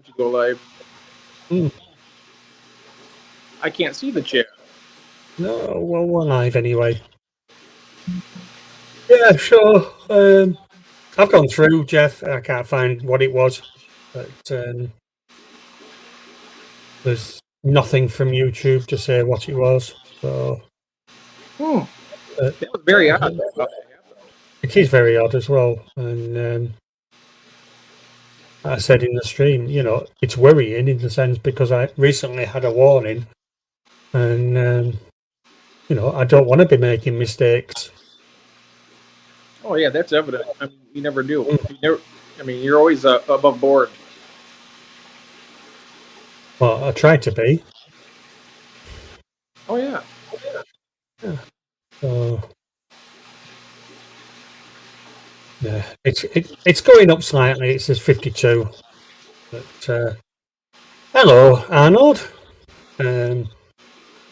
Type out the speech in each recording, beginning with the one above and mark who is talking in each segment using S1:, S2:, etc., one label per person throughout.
S1: once you go live.
S2: Hmm.
S1: I can't see the chat.
S2: No, well, we're live anyway. Yeah, sure. I've gone through, Jeff. I can't find what it was, but there's nothing from YouTube to say what it was. So
S1: That was very odd.
S2: It is very odd as well, and I said in the stream, you know, it's worrying in the sense because I recently had a warning, and you know, I don't want to be making mistakes.
S1: Oh yeah, that's evident. I mean, you never do. You're always above board.
S2: Well, I try to be.
S1: Oh yeah.
S2: Yeah. So yeah, it's going up slightly. It says 52. But hello, Arnold.
S1: Oh,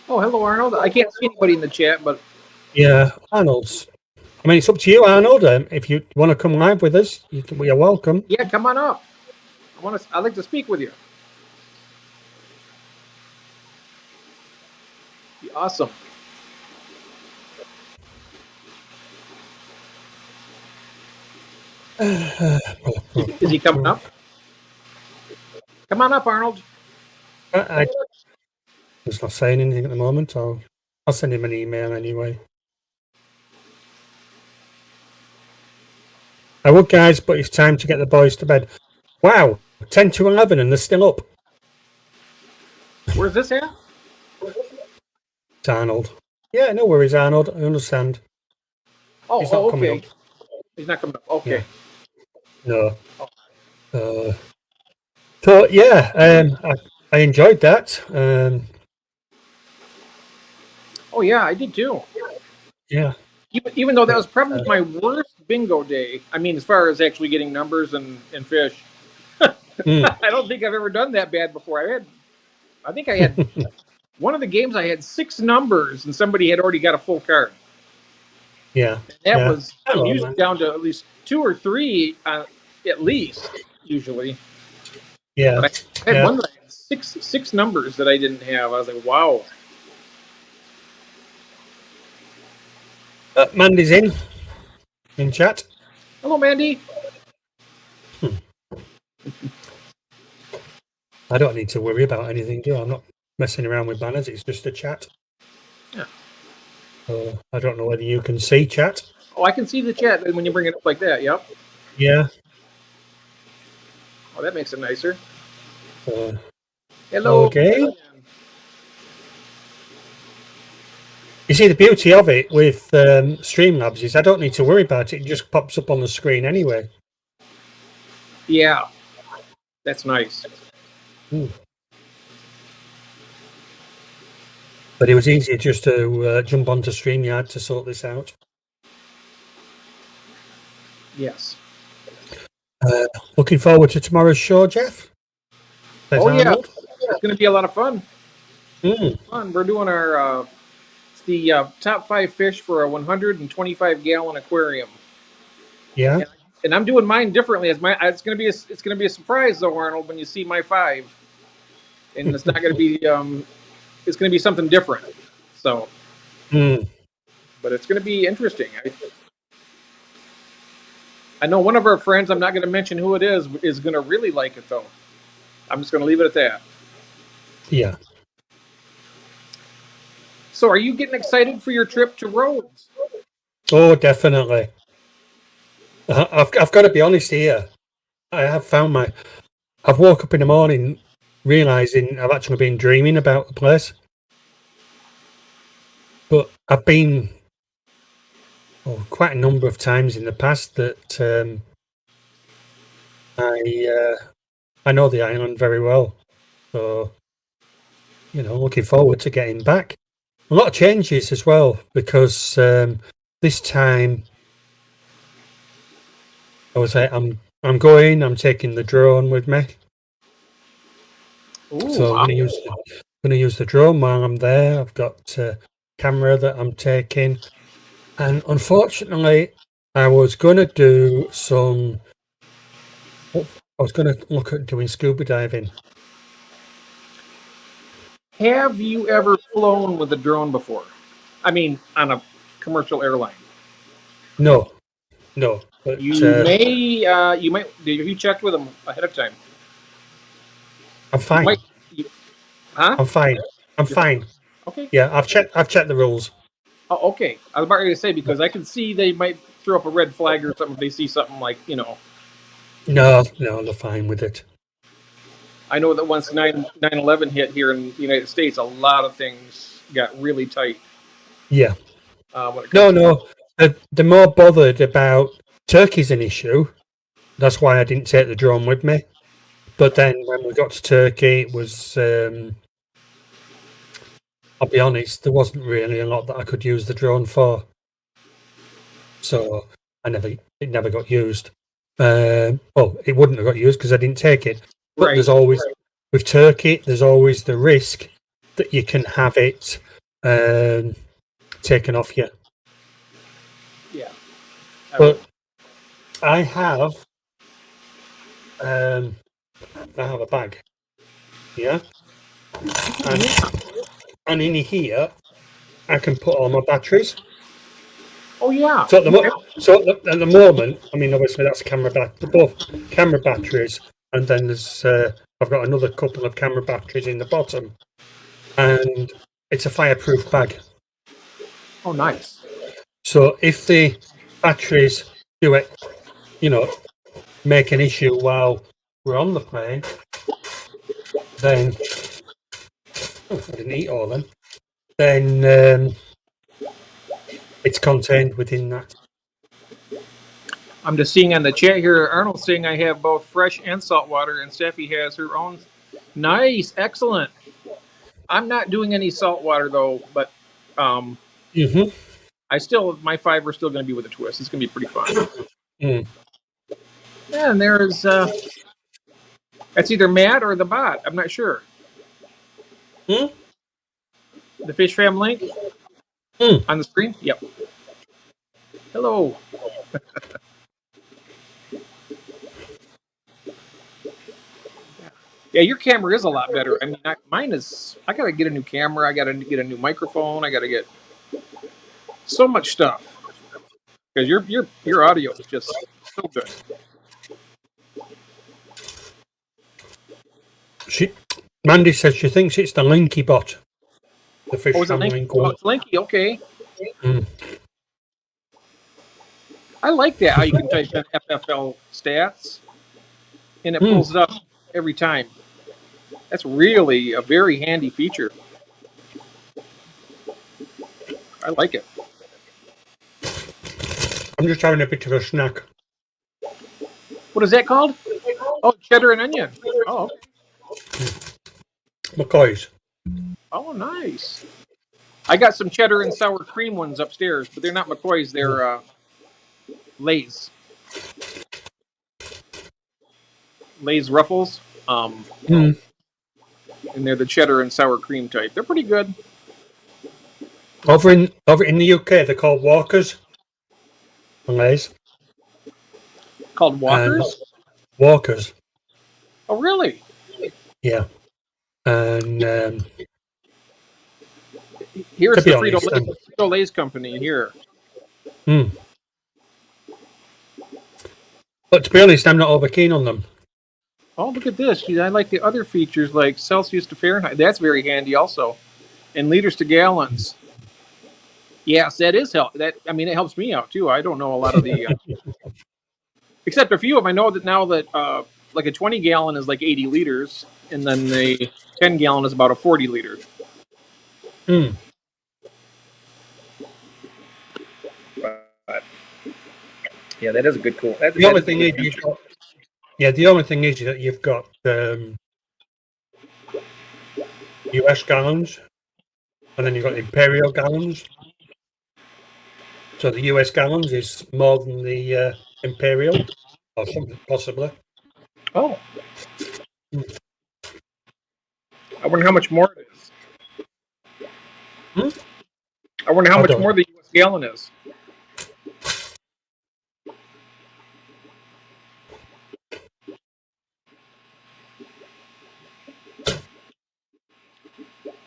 S1: hello, Arnold. I can't see anybody in the chat, but
S2: yeah, Arnold's. I mean, it's up to you, Arnold. If you want to come live with us, you're welcome.
S1: Yeah, come on up. I'd like to speak with you. Be awesome. Is he coming up? Come on up, Arnold.
S2: He's not saying anything at the moment. I'll send him an email anyway. I would, guys, but it's time to get the boys to bed. Wow, 10 to 11 and they're still up.
S1: Where's this at?
S2: It's Arnold. Yeah, no worries, Arnold. I understand.
S1: He's not coming up. He's not coming up. Okay.
S2: Yeah. No. So yeah, I enjoyed that.
S1: Oh yeah, I did too.
S2: Yeah.
S1: Even though that was probably my worst bingo day. I mean, as far as actually getting numbers and fish. I don't think I've ever done that bad before. I think I had one of the games I had 6 numbers and somebody had already got a full card.
S2: Yeah.
S1: And that was usually down to at least 2 or 3 at least, usually.
S2: Yeah.
S1: But I had one that I had six numbers that I didn't have. I was like, wow.
S2: Mandy's in chat.
S1: Hello, Mandy.
S2: I don't need to worry about anything, do I? I'm not messing around with banners. It's just a chat.
S1: Yeah.
S2: I don't know whether you can see chat.
S1: Oh, I can see the chat when you bring it up like that. Yep.
S2: Yeah.
S1: Oh, that makes it nicer.
S2: Hello. Okay. You see, the beauty of it with Streamlabs is I don't need to worry about it. It just pops up on the screen anyway.
S1: Yeah. That's nice.
S2: But it was easier just to jump onto StreamYard to sort this out.
S1: Yes.
S2: Looking forward to tomorrow's show, Jeff.
S1: There's Arnold. Yeah. It's going to be a lot of fun. Fun. We're doing our the top 5 fish for a 125-gallon aquarium.
S2: Yeah.
S1: And I'm doing mine differently. It's going to be a surprise though, Arnold, when you see my 5. And it's not going to be it's going to be something different. So. But it's going to be interesting. I know one of our friends, I'm not going to mention who it is going to really like it though. I'm just going to leave it at that.
S2: Yeah.
S1: So are you getting excited for your trip to Rhodes?
S2: Oh, definitely. I've got to be honest here. I have found I've woke up in the morning realizing I've actually been dreaming about the place. But I've been quite a number of times in the past that I know the island very well. So, you know, looking forward to getting back. A lot of changes as well because this time I was like, I'm taking the drone with me.
S1: Ooh,
S2: so I'm going to use the drone while I'm there. I've got a camera that I'm taking, and unfortunately, I was going to do some. I was going to look at doing scuba diving.
S1: Have you ever flown with a drone before? I mean, on a commercial airline.
S2: No. But
S1: You may, you might. Have you checked with them ahead of time?
S2: I'm
S1: You
S2: fine.
S1: might. You, huh?
S2: I'm fine. I'm
S1: You're fine.
S2: fine.
S1: Okay.
S2: Yeah, I've checked the rules.
S1: Oh, okay. I was about to say because I can see they might throw up a red flag or something if they see something like
S2: No, they're fine with it.
S1: I know that once 9/11 hit here in the United States, a lot of things got really tight.
S2: Yeah.
S1: When it comes to
S2: They're more bothered about Turkey's an issue. That's why I didn't take the drone with me. But then when we got to Turkey, it was, I'll be honest, there wasn't really a lot that I could use the drone for. So it never got used. It wouldn't have got used because I didn't take it. But
S1: right.
S2: there's always, with Turkey, there's always the risk that you can have it taken off you.
S1: Yeah.
S2: But I have a bag. Yeah. And in here, I can put all my batteries.
S1: Oh yeah.
S2: So at the moment, I mean, obviously that's both camera batteries, and then there's I've got another couple of camera batteries in the bottom, and it's a fireproof bag.
S1: Oh, nice.
S2: So if the batteries do it, make an issue while we're on the plane, then I didn't eat all them. Then it's contained within that.
S1: I'm just seeing on the chat here, Arnold's saying I have both fresh and salt water, and Steffi has her own. Nice, excellent. I'm not doing any salt water though, but my fiber's still going to be with a twist. It's going to be pretty fun.
S2: Mm.
S1: Yeah, and there's that's either Matt or the bot. I'm not sure. The Fish Fam link on the screen. Yep. Hello. Yeah, your camera is a lot better. I mean, mine is. I got to get a new camera. I got to get a new microphone. I got to get so much stuff because your audio is just so good.
S2: Mandy says she thinks it's the Linky bot. The Fish Fam link one.
S1: Oh, it's Linky. Okay.
S2: Mm.
S1: I like that how you can type in FFL stats and it pulls it up every time. That's really a very handy feature. I like it.
S2: I'm just having a bit of a snack.
S1: What is that called? Oh, cheddar and onion. Oh,
S2: McCoy's.
S1: Oh, nice. I got some cheddar and sour cream ones upstairs, but they're not McCoy's. They're Lay's. Lay's Ruffles. And they're the cheddar and sour cream type. They're pretty good.
S2: Over in the UK, they're called Walkers. Lay's.
S1: Called Walkers?
S2: Walkers.
S1: Oh, really?
S2: Yeah. And
S1: here's the Frito-Lay's company here.
S2: But to be honest, I'm not over keen on them.
S1: Oh, look at this. I like the other features like Celsius to Fahrenheit. That's very handy also. And liters to gallons. Yes, that is help. It helps me out too. I don't know a lot of the except a few of them. I know that now that like a 20 gallon is like 80 liters, and then the 10 gallon is about a 40 liter. But, yeah, that is a good cool.
S2: The only thing is that you've got US gallons, and then you've got imperial gallons. So the US gallons is more than the imperial, or something possibly.
S1: Oh. I wonder how much more it is. I wonder how much more the US gallon is.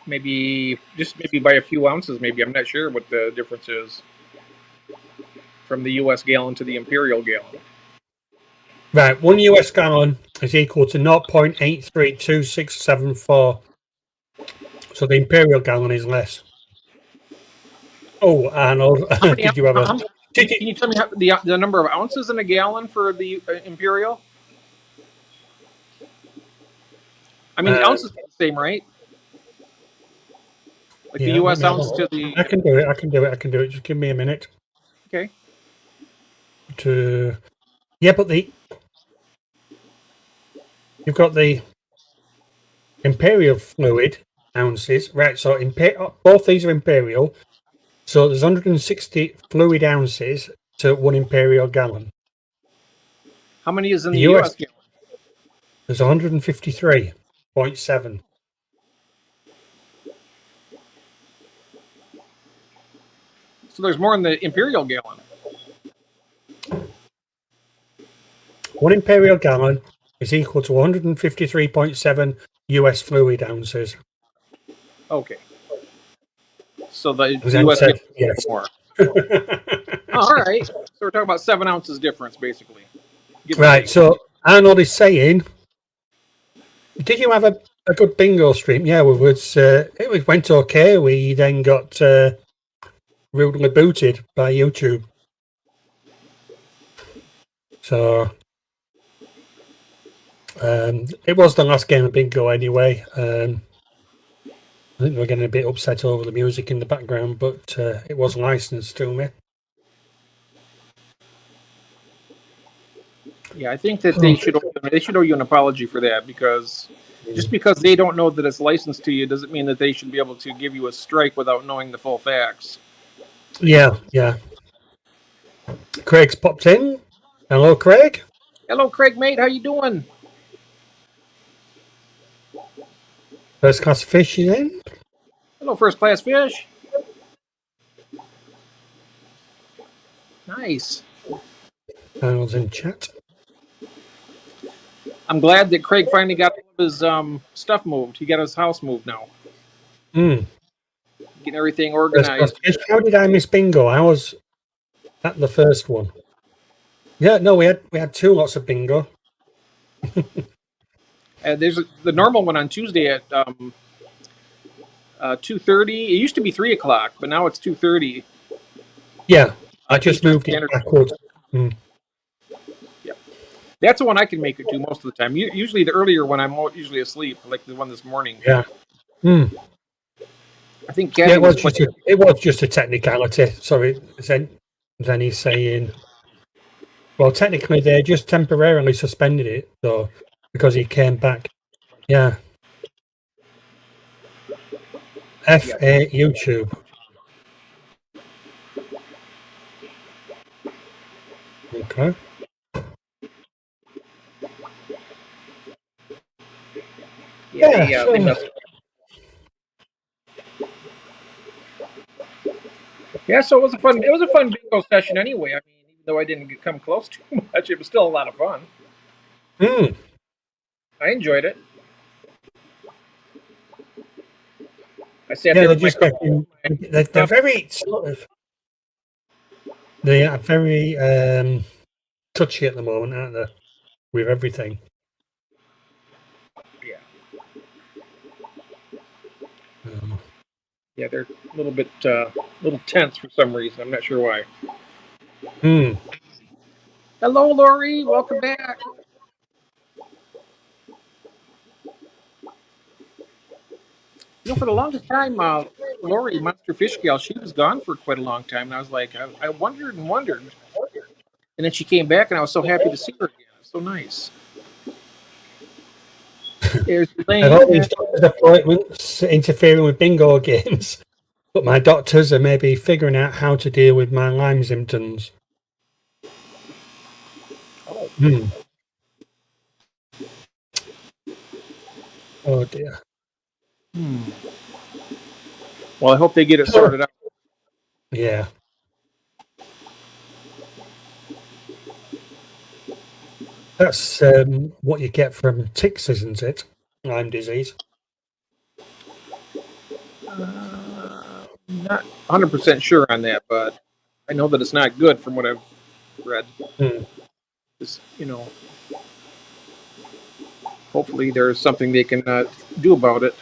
S1: maybe by a few ounces. Maybe I'm not sure what the difference is from the U.S. gallon to the imperial gallon.
S2: Right, 1 US gallon is equal to 0.832674. So the imperial gallon is less. Oh, Arnold,
S1: How many?
S2: did you have a?
S1: Can you tell me the number of ounces in a gallon for the imperial? I mean, the ounces are the same, right? Like the
S2: Yeah, let
S1: U.S.
S2: me have a
S1: ounces to
S2: look.
S1: the.
S2: I can do it. I can do it. I can do it. Just give me a minute
S1: Okay.
S2: to. Yeah, but you've got the imperial fluid ounces, right? So both these are imperial. So there's 160 fluid ounces to 1 imperial gallon.
S1: How many is in
S2: The
S1: the
S2: US
S1: U.S. gallon?
S2: there's 153.7.
S1: So there's more in the imperial gallon.
S2: 1 imperial gallon is equal to 153.7 US fluid ounces.
S1: Okay. So the
S2: As I
S1: U.S.
S2: said,
S1: gallon
S2: yes.
S1: more. Oh, all right. So we're talking about 7 ounces difference, basically, give or
S2: Right,
S1: take.
S2: so Arnold is saying, did you have a good bingo stream? Yeah, it went okay. We then got rudely booted by YouTube. So it was the last game of bingo anyway. I think they were getting a bit upset over the music in the background, but it was licensed to me.
S1: Yeah, I think that they should owe you an apology for that, because just because they don't know that it's licensed to you doesn't mean that they should be able to give you a strike without knowing the full facts.
S2: Yeah, yeah. Craig's popped in. Hello, Craig.
S1: Hello, Craig, mate. How you doing?
S2: First class fish is in.
S1: Hello, first class fish. Nice.
S2: Arnold's in chat.
S1: I'm glad that Craig finally got all of his stuff moved. He got his house moved now.
S2: Mm.
S1: Getting everything
S2: First class
S1: organized.
S2: fish. How did I miss bingo? I was at the first one. Yeah, no, we had 2 lots of bingo.
S1: There's the normal one on Tuesday at 2:30. It used to be 3 o'clock, but now it's 2:30.
S2: Yeah, I just
S1: Eastern
S2: moved it
S1: Standard.
S2: backwards. Mm.
S1: Yeah, that's the one I can make it to most of the time. Usually the earlier one, I'm usually asleep, like the one this morning.
S2: Yeah. Mm.
S1: I think
S2: Yeah,
S1: Kathy was playing.
S2: it was just a technicality. Sorry, Zenny's saying. Well, technically, they just temporarily suspended it, though, because he came back. Yeah. F8 YouTube. Okay.
S1: Yeah, they
S2: So,
S1: messed. Yeah, so it was a fun bingo session anyway. I mean, even though I didn't come close too much, it was still a lot of fun.
S2: mm.
S1: I enjoyed it. I sat
S2: Yeah,
S1: there
S2: they're
S1: with my
S2: just getting. They're very sort of. They are very touchy at the moment, aren't they? With everything.
S1: yeah,
S2: Um,
S1: yeah, they're a little tense for some reason. I'm not sure why.
S2: mm.
S1: Hello, Lori. Welcome back. For the longest time, Lori, Monster Fish Gal, she was gone for quite a long time, and I was like, I wondered and wondered, and then she came back, and I was so happy to see her again. It's so nice. There's
S2: I've got
S1: Elaine.
S2: these doctor's appointments interfering with bingo games, but my doctors are maybe figuring out how to deal with my Lyme symptoms.
S1: Oh,
S2: Hmm. Oh dear.
S1: well, I hope they get it sorted out.
S2: Yeah. That's what you get from ticks, isn't it? Lyme disease.
S1: Not 100% sure on that, but I know that it's not good from what I've read. Just, hopefully there's something they can do about it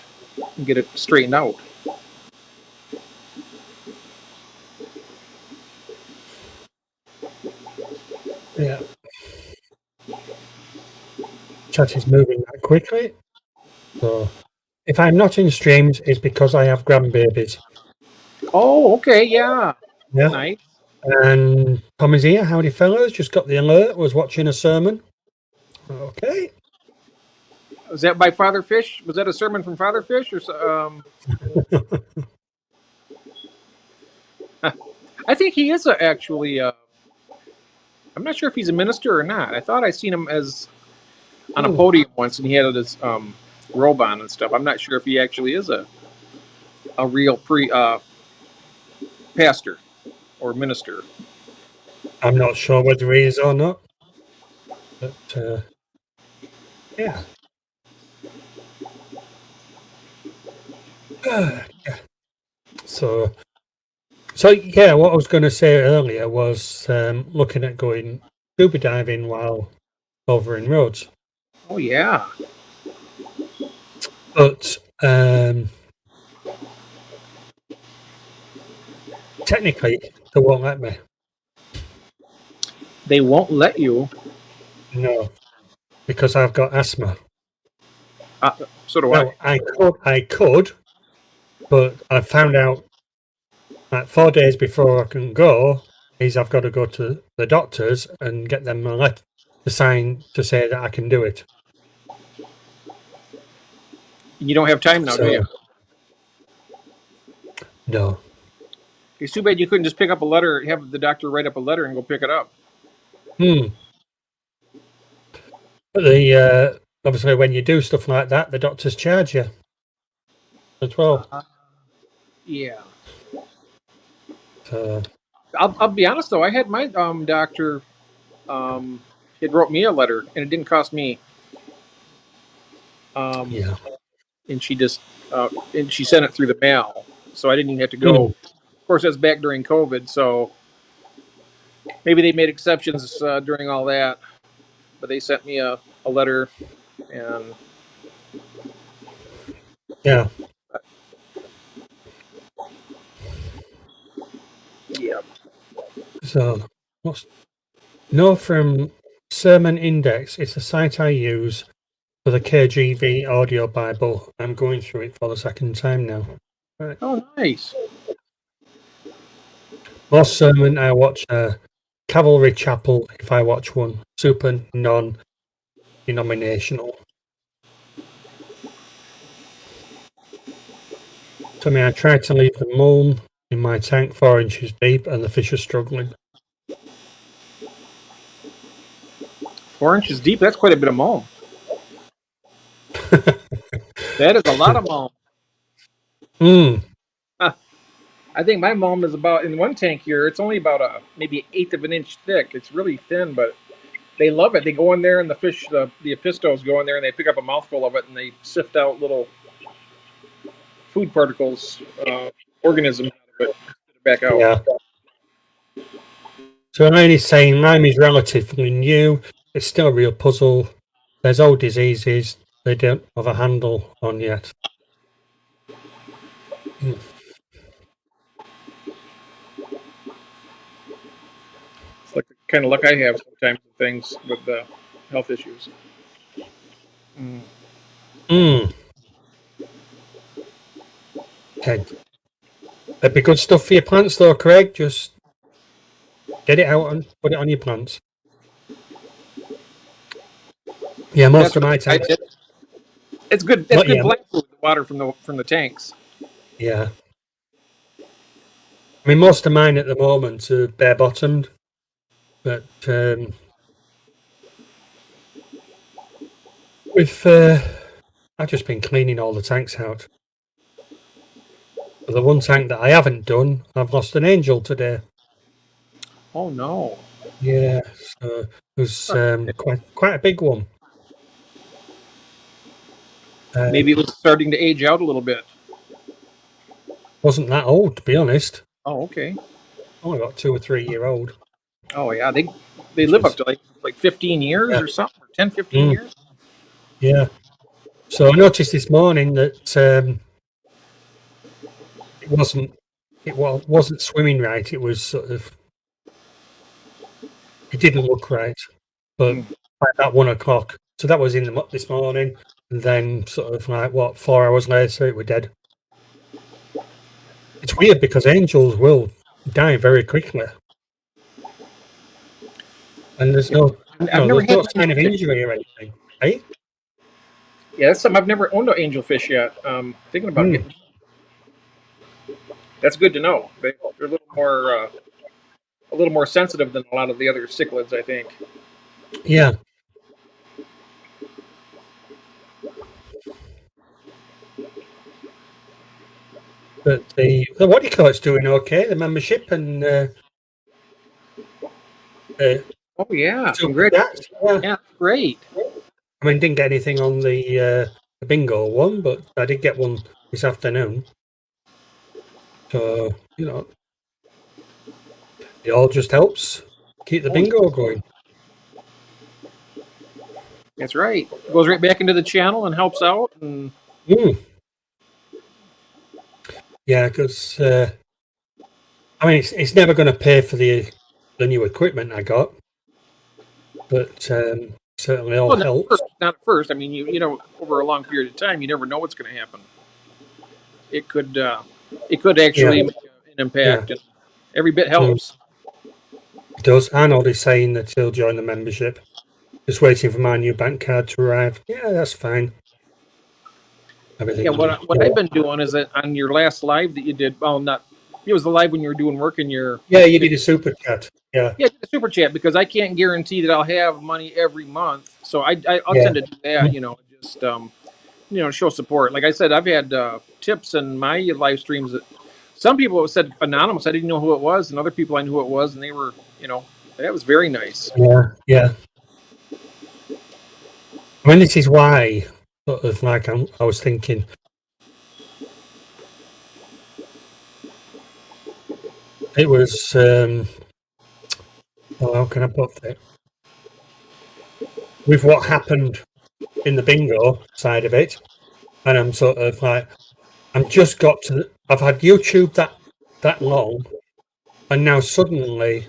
S1: and get it straightened out.
S2: Yeah. Chat is moving that quickly. So if I'm not in streams, it's because I have grandbabies.
S1: Oh, okay, yeah.
S2: Yeah.
S1: Nice.
S2: And Tom is here. Howdy, fellas. Just got the alert. Was watching a sermon. Okay.
S1: Was that by Father Fish? Was that a sermon from Father Fish? I think he is actually. I'm not sure if he's a minister or not. I thought I seen him as on a podium once, and he had his robe on and stuff. I'm not sure if he actually is a real pastor or minister.
S2: I'm not sure whether he is or not. But yeah. So yeah, what I was going to say earlier was looking at going scuba diving while over in Rhodes.
S1: Oh yeah.
S2: But technically, they won't let me.
S1: They won't let you.
S2: No, because I've got asthma.
S1: So do
S2: Well, I could, but I found out like 4 days before I can go is I've got to go to the doctors and get them a letter to sign to say that I can do it.
S1: You don't have time now, do you?
S2: No.
S1: It's too bad you couldn't just pick up a letter, have the doctor write up a letter, and go pick it up.
S2: But the obviously when you do stuff like that, the doctors charge you as well.
S1: Yeah.
S2: So
S1: I'll be honest though. I had my doctor. It wrote me a letter, and it didn't cost me.
S2: yeah.
S1: And she just and she sent it through the mail, so I didn't even have to go. Of course, that's back during COVID, so maybe they made exceptions during all that. But they sent me a letter, and
S2: Yeah.
S1: yeah.
S2: So no, from Sermon Index, it's a site I use for the KGV audio Bible. I'm going through it for the second time now. Right.
S1: Oh, nice.
S2: Most sermon I watch Cavalry Chapel if I watch one. Super non-denominational. Tommy, I tried to leave the mulm in my tank 4 inches deep and the fish are struggling.
S1: 4 inches deep. That's quite a bit of mulm. That is a lot of mulm. I think my mulm is about in one tank here. It's only about maybe an eighth of an inch thick. It's really thin, but they love it. They go in there and the fish, the apistos go in there and they pick up a mouthful of it and they sift out little food particles, organisms out of it, back out.
S2: Yeah. So I'm only saying lime is relatively new. It's still a real puzzle. There's old diseases they don't have a handle on yet.
S1: It's like the kind of luck I have sometimes with things with the health issues.
S2: Okay. That'd be good stuff for your plants though, Craig. Just get it out and put it on your plants. Yeah, most of my tanks.
S1: It's good. It's good plant food. The water from the tanks.
S2: Yeah. I mean, most of mine at the moment are bare bottomed, but I've just been cleaning all the tanks out. But the one tank that I haven't done, I've lost an angel today.
S1: Oh no!
S2: Yeah, so it was quite a big one.
S1: Maybe it was starting to age out a little bit.
S2: wasn't that old, to be honest.
S1: Oh, okay.
S2: Only about 2 or 3 year old.
S1: Oh yeah, they live up to like 15 years or something, or 10, 15
S2: Mm,
S1: years.
S2: yeah. So I noticed this morning that it wasn't swimming right. It was sort of, it didn't look right. But
S1: Mm.
S2: like at 1 o'clock, so that was in this morning, and then sort of like 4 hours later, it were dead. It's weird because angels will die very quickly, and there's
S1: Yeah.
S2: no,
S1: I've never
S2: there's
S1: had
S2: no
S1: an
S2: sign of
S1: angelfish.
S2: injury or anything, right?
S1: Yeah, that's something I've never owned an angelfish yet. Thinking about
S2: Mm,
S1: getting. That's good to know. They're a little more sensitive than a lot of the other cichlids, I think.
S2: yeah, but the what do you call it's doing okay. The membership and uh,
S1: Oh yeah,
S2: super chat.
S1: congratulations.
S2: Yeah,
S1: Yeah, great.
S2: I mean, didn't get anything on the bingo one, but I did get one this afternoon. So it all just helps keep the
S1: Oh,
S2: bingo going.
S1: that's right. Goes right back into the channel and helps out. And
S2: Mm. Yeah, because I mean, it's never going to pay for the new equipment I got, but certainly all
S1: well, not at
S2: helps.
S1: first. Not at first. I mean, over a long period of time, you never know what's going to happen. It could, uh, it could
S2: Yeah,
S1: actually make an
S2: yeah,
S1: impact, and every bit
S2: mm,
S1: helps.
S2: it does. Arnold is saying that he'll join the membership. Just waiting for my new bank card to arrive. Yeah, that's fine. Everything
S1: Yeah,
S2: will be.
S1: what I've been doing is that on your last live that you did, well, not it was the live when you were doing work in your
S2: Yeah, you did a super chat. Yeah,
S1: yeah, the super chat because I can't guarantee that I'll have money every month. So I'll
S2: yeah,
S1: tend to do that,
S2: mm,
S1: just show support. Like I said, I've had tips in my live streams that some people have said anonymous. I didn't know who it was, and other people I knew who it was, and they were, that was very nice.
S2: yeah, yeah. I mean, this is why, sort of like I was thinking, it was. Well, how can I put it? With what happened in the bingo side of it, and I'm sort of like, I'm just got to. I've had YouTube that long, and now suddenly,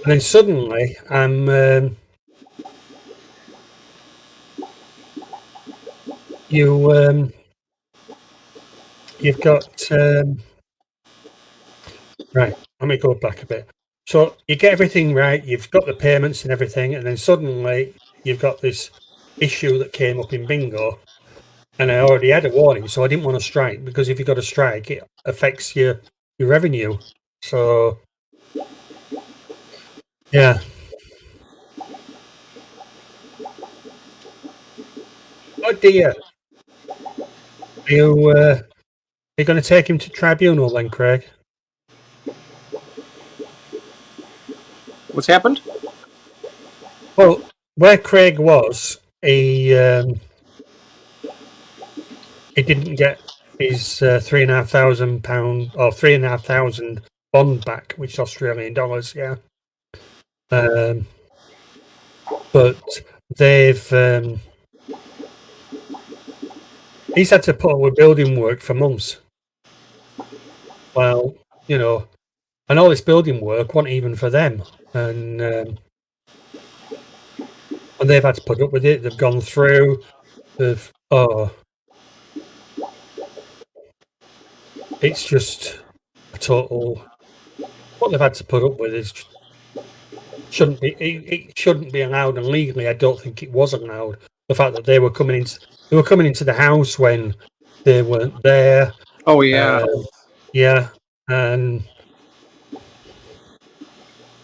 S2: and then suddenly, you you've got right. Let me go back a bit. So you get everything right. You've got the payments and everything, and then suddenly you've got this issue that came up in bingo, and I already had a warning, so I didn't want to strike because if you got a strike, it affects your revenue. So yeah. Oh dear. Are you going to take him to tribunal then, Craig?
S1: What's happened?
S2: Well, where Craig was, he didn't get his £3,500 or 3,500 bond back, which is Australian dollars, yeah. But they've he's had to put up with building work for months. Well, and all this building work wasn't even for them, and they've had to put up with it. They've gone through. It's just a total. What they've had to put up with is shouldn't be. It shouldn't be allowed, and legally, I don't think it was allowed. The fact that they were coming into the house when they weren't there.
S1: Oh yeah,
S2: Yeah, and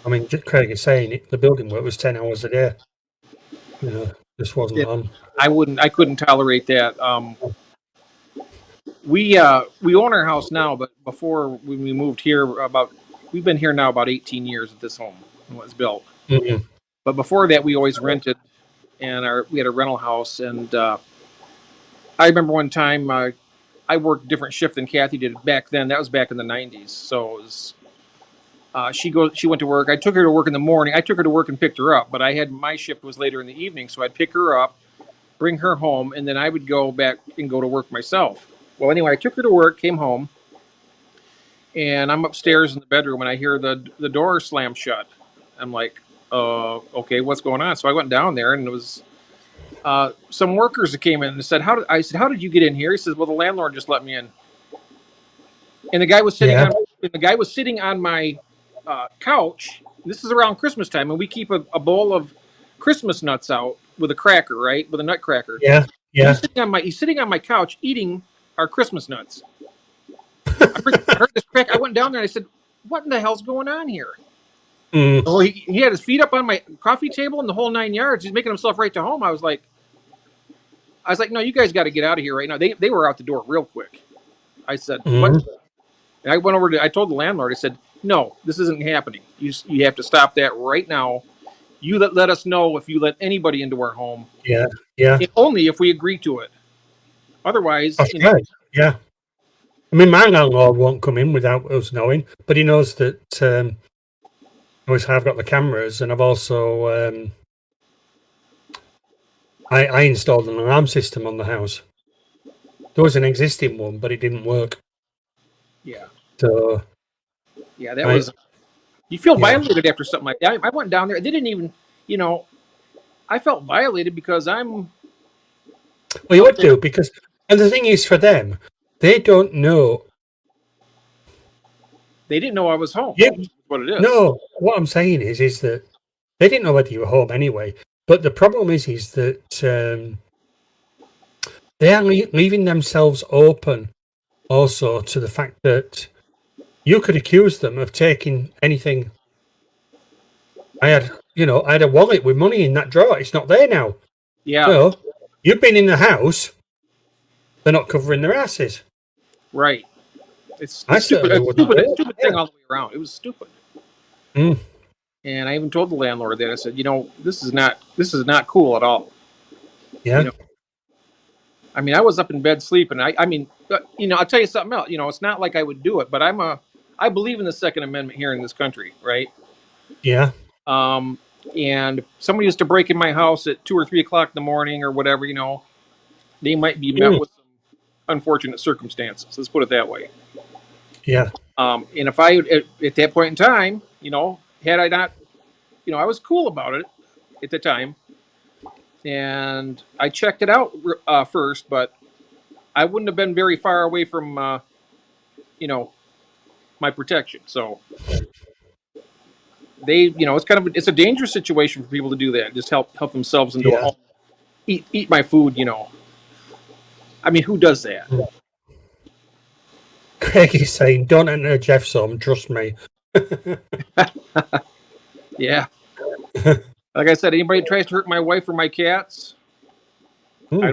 S2: I mean, Craig is saying it. The building work was 10 hours a day. Just wasn't
S1: yeah.
S2: on.
S1: I couldn't tolerate that. We own our house now, but before when we moved here, we've been here now about 18 years at this home when it was built.
S2: Mm-mm.
S1: But before that, we always rented, and we had a rental house, and I remember one time I worked different shift than Kathy did back then. That was back in the '90s. So it was, she went to work. I took her to work in the morning. I took her to work and picked her up, but I had my shift was later in the evening, so I'd pick her up, bring her home, and then I would go back and go to work myself. Well, anyway, I took her to work, came home, and I'm upstairs in the bedroom, and I hear the door slam shut. I'm like, okay, what's going on? So I went down there, and it was some workers that came in and said, I said, how did you get in here? He says, well, the landlord just let me in. And the guy was sitting
S2: Yeah.
S1: on my couch. This is around Christmas time, and we keep a bowl of Christmas nuts out with a cracker, right, with a nutcracker.
S2: Yeah. Yeah.
S1: He's sitting on my couch eating our Christmas nuts. I heard this crack. I went down there and I said, "What in the hell's going on here?"
S2: Mm.
S1: Oh, he had his feet up on my coffee table and the whole 9 yards. He's making himself right to home. I was like, no, you guys got to get out of here right now. They were out the door real quick. I said, what? And I went over I told the landlord, I said, no, this isn't happening. You have to stop that right now. You let us know if you let anybody into our home.
S2: Yeah. Yeah.
S1: Only if we agree to it. Otherwise,
S2: That's right. Yeah. I mean, my landlord won't come in without us knowing, but he knows that I've got the cameras, and I've also I installed an alarm system on the house. There was an existing one, but it didn't work.
S1: Yeah.
S2: So
S1: yeah, that was. You feel violated after something like that. I went down there. They didn't even, I felt violated because I'm.
S2: Well, you would do because, and the thing is, for them, they don't know.
S1: They didn't know I was home.
S2: Yeah.
S1: That's what it is.
S2: No, what I'm saying is that they didn't know whether you were home anyway. But the problem is that they are leaving themselves open also to the fact that you could accuse them of taking anything. I had a wallet with money in that drawer. It's not there now.
S1: Yeah.
S2: So you've been in the house. They're not covering their asses.
S1: Right. It's stupid. It's stupid thing all the way around. It was stupid.
S2: Mm.
S1: And I even told the landlord that. I said, this is not cool at all.
S2: Yeah.
S1: I mean, I was up in bed sleeping. I mean, I'll tell you something else. It's not like I would do it, but I believe in the Second Amendment here in this country, right?
S2: Yeah.
S1: And if somebody used to break in my house at 2 or 3 o'clock in the morning or whatever, they might be met with some unfortunate circumstances. Let's put it that way.
S2: Yeah.
S1: And if I, at that point in time, had I not, I was cool about it at the time, and I checked it out first, but I wouldn't have been very far away from, my protection. So they, it's a dangerous situation for people to do that. Just help themselves into a home, eat my food. I mean, who does that?
S2: Craig is saying, "Don't enter Jeff's home. Trust me."
S1: Yeah. Like I said, anybody tries to hurt my wife or my cats, I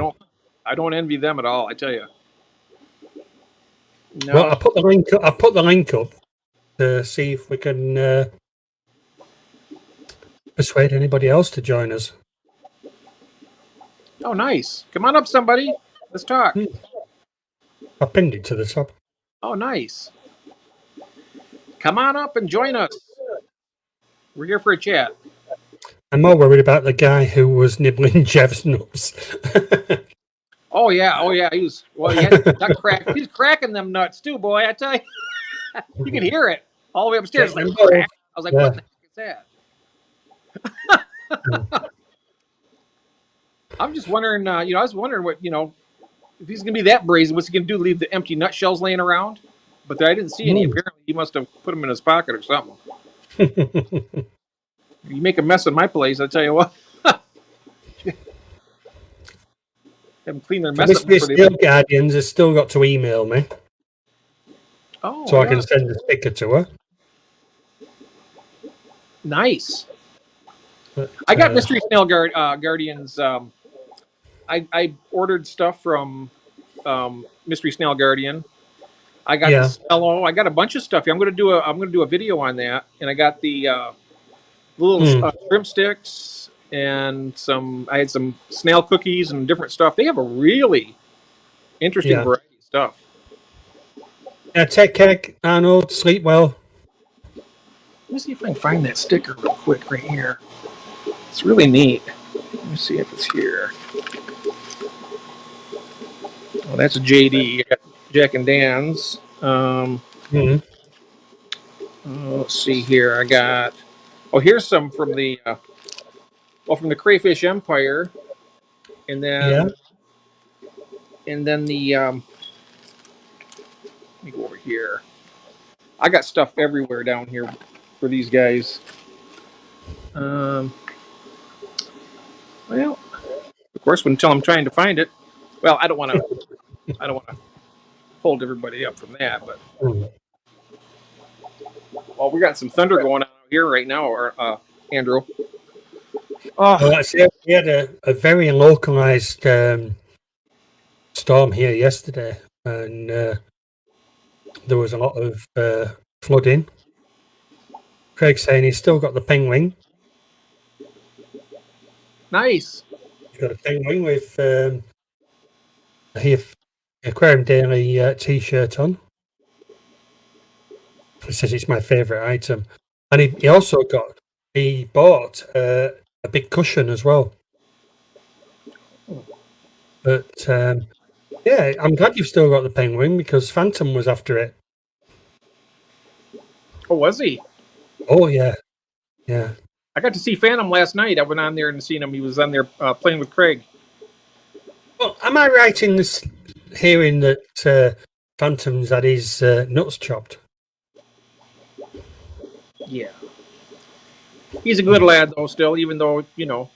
S1: don't envy them at all. I tell you. No.
S2: Well, I put the link up to see if we can persuade anybody else to join us.
S1: Oh, nice! Come on up, somebody. Let's talk.
S2: I pinned it to the top.
S1: Oh, nice! Come on up and join us. We're here for a chat.
S2: I'm more worried about the guy who was nibbling Jeff's nuts.
S1: Oh yeah. He was nut crack. He's cracking them nuts too, boy. I tell you, you can hear it all the way upstairs. Like crack. I was like, what the heck is that? I'm just wondering. I was wondering what if he's gonna be that brazen. What's he gonna do? Leave the empty nutshells laying around? But I didn't see any. Apparently, he must have put them in his pocket or something. You make a mess of my place, I tell you what. Have them clean their mess up.
S2: Still Guardians has still got to email me.
S1: Oh,
S2: so I can send a sticker to her.
S1: Nice. But, I got Mystery Snail Guardians. I ordered stuff from Mystery Snail Guardian. I got the Cello. I got a bunch of stuff here. I'm gonna do a video on that, and I got the little shrimp sticks and I had some snail cookies and different stuff. They have a really Interesting variety of stuff.
S2: Yeah, take care, Arnold. Sleep well.
S1: Let me see if I can find that sticker real quick right here. It's really neat. Let me see if it's here. Oh, that's a JD. Jack and Dan's. Let's see here. I got. Oh, here's some from the. From the Crayfish Empire, and then the. Let me go over here. I got stuff everywhere down here for these guys. Well, of course, until I'm trying to find it. Well, I don't want to. I don't want to hold everybody up from that, but. Well, we got some thunder going on here right now, or Andrew.
S2: Well, that's it. We had a very localized storm here yesterday, and there was a lot of flooding. Craig's saying he's still got the penguin.
S1: Nice.
S2: He's got a penguin with a Aquarium Daily t-shirt on. He says it's my favourite item. And he bought a big cushion as well. But yeah, I'm glad you've still got the penguin because Phantom was after it.
S1: Oh, was he?
S2: Oh, yeah. Yeah.
S1: I got to see Phantom last night. I went on there and seen him. He was on there playing with Craig.
S2: Well, am I right in this hearing that Phantom's had his nuts chopped?
S1: Yeah. He's a good lad, though, still, even though, you know.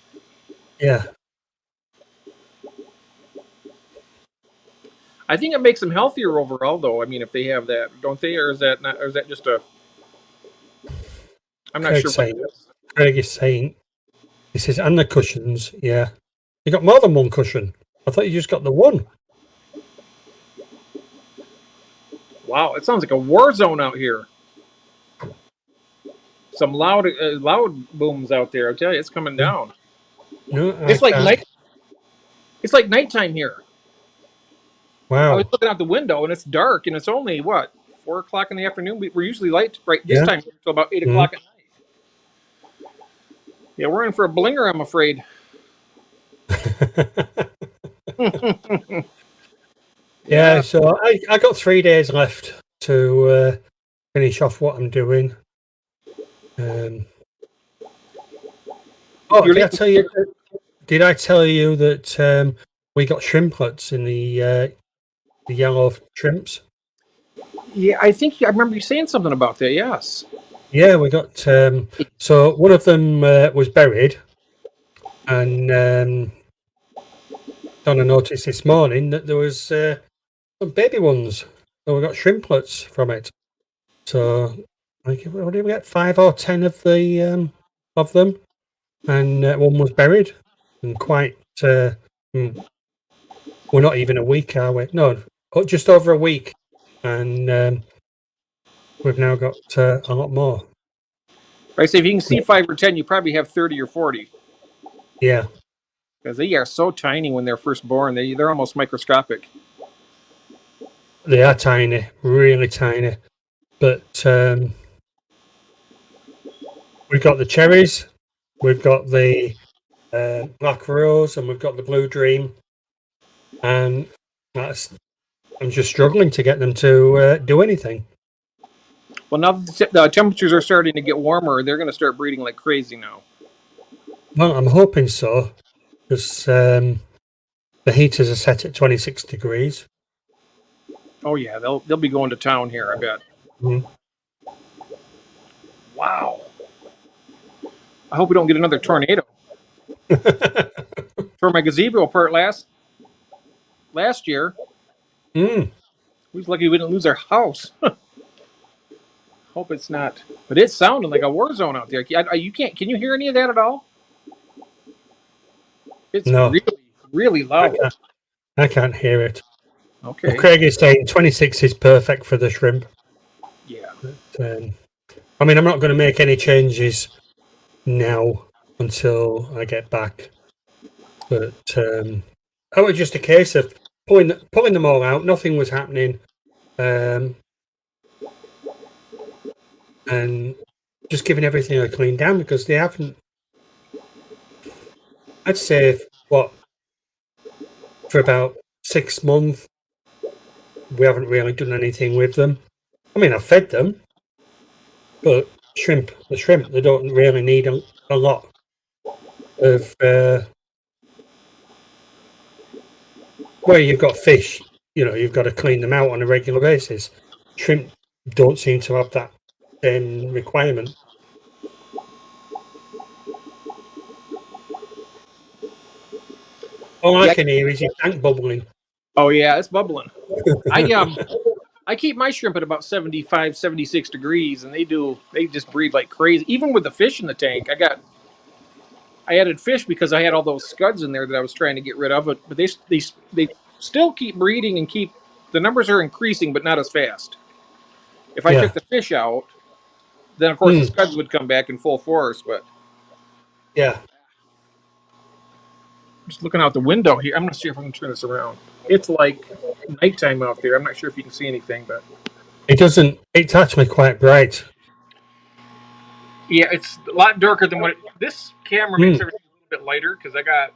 S2: Yeah.
S1: I think it makes him healthier overall, though. I mean, if they have that, don't they? Or is that not? Or is that just a? I'm not sure.
S2: Craig is saying, he says, and the cushions, yeah. You got more than one cushion. I thought you just got the one.
S1: Wow, it sounds like a war zone out here. Some loud booms out there. I tell you, it's coming down.
S2: No,
S1: it's like night. It's like nighttime here.
S2: Wow.
S1: I was looking out the window and it's dark and it's only what 4 o'clock in the afternoon. We're usually light right this time until about 8 o'clock at night. Yeah, we're in for a blinger, I'm afraid.
S2: Yeah, so I got 3 days left to finish off what I'm doing. Did I tell you that we got shrimplets in the yellow shrimps?
S1: Yeah, I think I remember you saying something about that. Yes.
S2: Yeah, we got. So one of them was buried, and Donna noticed this morning that there was some baby ones. So we got shrimplets from it. So, like, what did we get? 5 or 10 of them, and one was buried, and quite. We're not even a week, are we? No, just over a week, and we've now got a lot more.
S1: Right, so if you can see 5 or 10, you probably have 30 or 40.
S2: Yeah,
S1: because they are so tiny when they're first born. They're almost microscopic.
S2: They are tiny, really tiny. But we've got the cherries, we've got the black rose, and we've got the blue dream, and I'm just struggling to get them to do anything.
S1: Well, now the temperatures are starting to get warmer, they're going to start breeding like crazy now.
S2: Well, I'm hoping so, because the heaters are set at 26 degrees.
S1: Oh yeah, they'll be going to town here, I bet.
S2: Mm-hmm.
S1: Wow. I hope we don't get another tornado. Tore my gazebo apart last year. We was lucky we didn't lose our house. Hope it's not. But it's sounding like a war zone out there. You can't. Can you hear any of that at all? It's really, really loud.
S2: I can't hear it.
S1: Okay.
S2: Well, Craig is saying 26 is perfect for the shrimp.
S1: Yeah.
S2: But, I mean, I'm not going to make any changes now until I get back. But it was just a case of pulling them all out. Nothing was happening, and just giving everything a clean down because they haven't. I'd say for about 6 months we haven't really done anything with them. I mean, I fed them, but the shrimp, they don't really need a lot of. Where you've got fish, you've got to clean them out on a regular basis. Shrimp don't seem to have that same requirement. All I can hear is your tank bubbling.
S1: Oh yeah, it's bubbling. I keep my shrimp at about 75, 76 degrees, and they just breathe like crazy. Even with the fish in the tank, I added fish because I had all those scuds in there that I was trying to get rid of. But they still keep breeding and the numbers are increasing, but not as fast. If I took the fish out, then of course the scuds would come back in full force. But
S2: yeah,
S1: just looking out the window here, I'm going to see if I can turn this around. It's like nighttime out there. I'm not sure if you can see anything, but
S2: it doesn't. It's actually quite bright.
S1: Yeah, it's a lot darker than this camera makes everything a little bit lighter because I got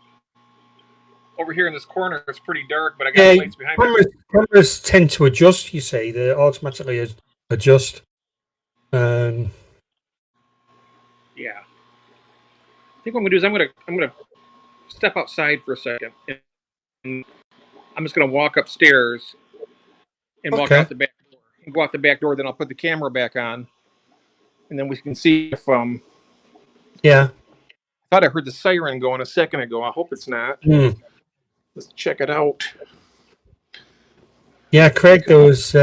S1: over here in this corner. It's pretty dark, but I got lights behind me.
S2: Cameras tend to adjust. You say they automatically adjust.
S1: Yeah. I think what I'm gonna do is I'm gonna step outside for a second, and I'm just gonna walk upstairs and walk out the back door. And go out the back door, then I'll put the camera back on, and then we can see if
S2: Yeah.
S1: I thought I heard the siren going a second ago. I hope it's not. Let's check it out.
S2: Yeah, Craig, there was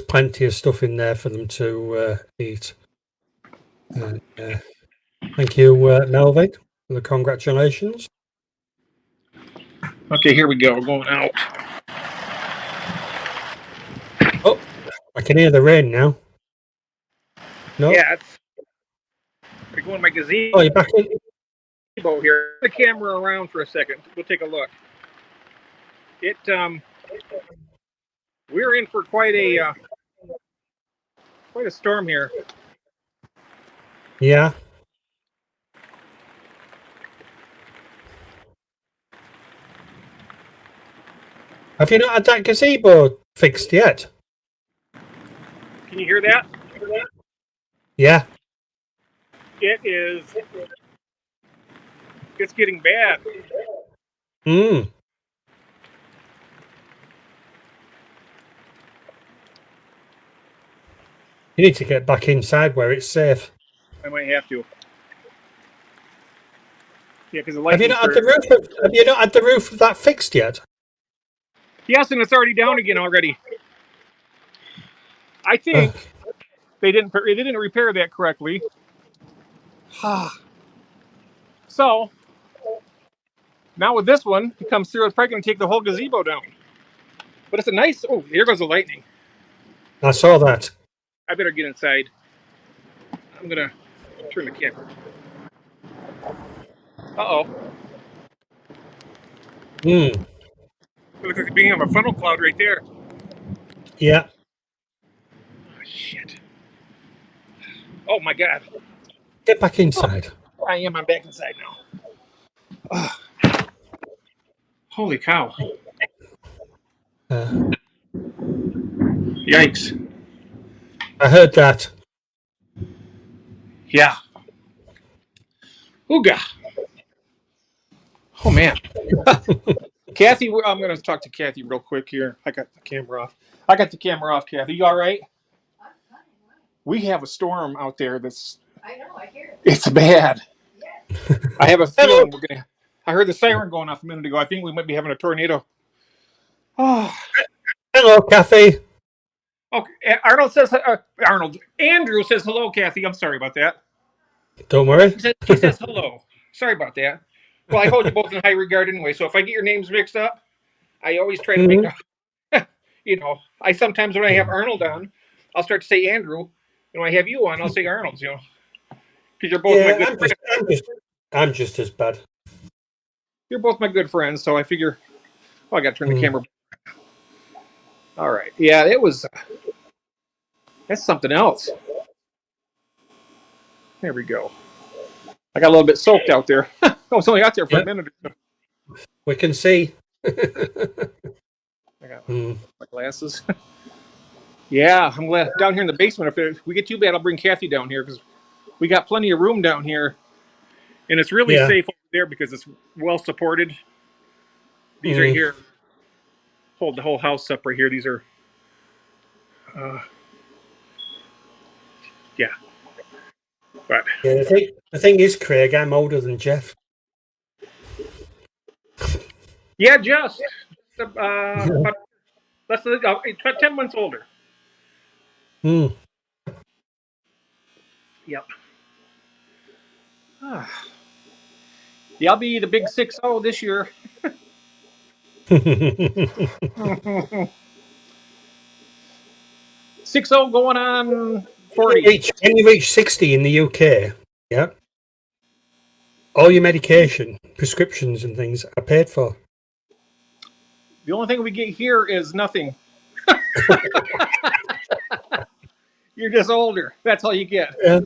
S2: plenty of stuff in there for them to eat. Thank you, Melvin, for the congratulations.
S1: Okay, here we go. We're going out.
S2: Oh, I can hear the rain now. No?
S1: Yeah, I go in my gazebo.
S2: Oh, you're back in?
S1: Here. The camera around for a second. We'll take a look. We're in for quite a storm here.
S2: Yeah. Have you not had that gazebo fixed yet?
S1: Can you hear that?
S2: Yeah.
S1: It's getting bad.
S2: You need to get back inside where it's safe.
S1: I might have to. Yeah, because the light.
S2: Have you not had the roof of that fixed yet?
S1: Yes, and it's already down again already. I think they didn't repair that correctly. So now with this one, it comes through. It's probably going to take the whole gazebo down. But it's a nice. Oh, here goes the lightning.
S2: I saw that.
S1: I better get inside. I'm gonna turn the camera. Uh-oh. It looks like the beginning of a funnel cloud right there.
S2: Yeah.
S1: Oh, shit. Oh, my God.
S2: Get back inside.
S1: Oh, I am. I'm back inside now. Holy cow. Yikes.
S2: I heard that.
S1: Yeah. Ooga. Oh, man. Kathy, I'm going to talk to Kathy real quick here. I got the camera off. Kathy. You all right? I'm fine. We have a storm out there that's... I know, I hear it. It's bad. Yes. I have a feeling we're going to... I heard the siren going off a minute ago. I think we might be having a tornado. Oh.
S2: Hello, Kathy.
S1: Okay, Andrew says hello, Kathy. I'm sorry about that.
S2: Don't worry.
S1: He says hello. Sorry about that. Well, I hold you both in high regard anyway, so if I get your names mixed up, I always try to make I sometimes when I have Arnold on, I'll start to say Andrew, and when I have you on, I'll say Arnold, because you're both my good friends.
S2: I'm just as bad.
S1: You're both my good friends, so I figure, I got to turn the camera. All right. Yeah, it was. That's something else. There we go. I got a little bit soaked out there. I was only out there for a
S2: Yeah,
S1: minute or so.
S2: we can see.
S1: I got
S2: Mm.
S1: my glasses. Yeah, I'm glad down here in the basement. If we get too bad, I'll bring Kathy down here because we got plenty of room down here, and it's really
S2: Yeah.
S1: safe over there because it's well supported. These right
S2: Mm.
S1: here hold the whole house up right here. These are, uh, yeah, but
S2: Yeah, the thing is, Craig, I'm older than Jeff.
S1: yeah, just about less than 10 months older.
S2: Mm.
S1: Yep. Yeah, I'll be the big 6-0 this year. 6-0 going on 40.
S2: When you reach 60 in the UK, yeah, all your medication, prescriptions, and things are paid for.
S1: The only thing we get here is nothing. You're just older. That's all you get.
S2: Yeah.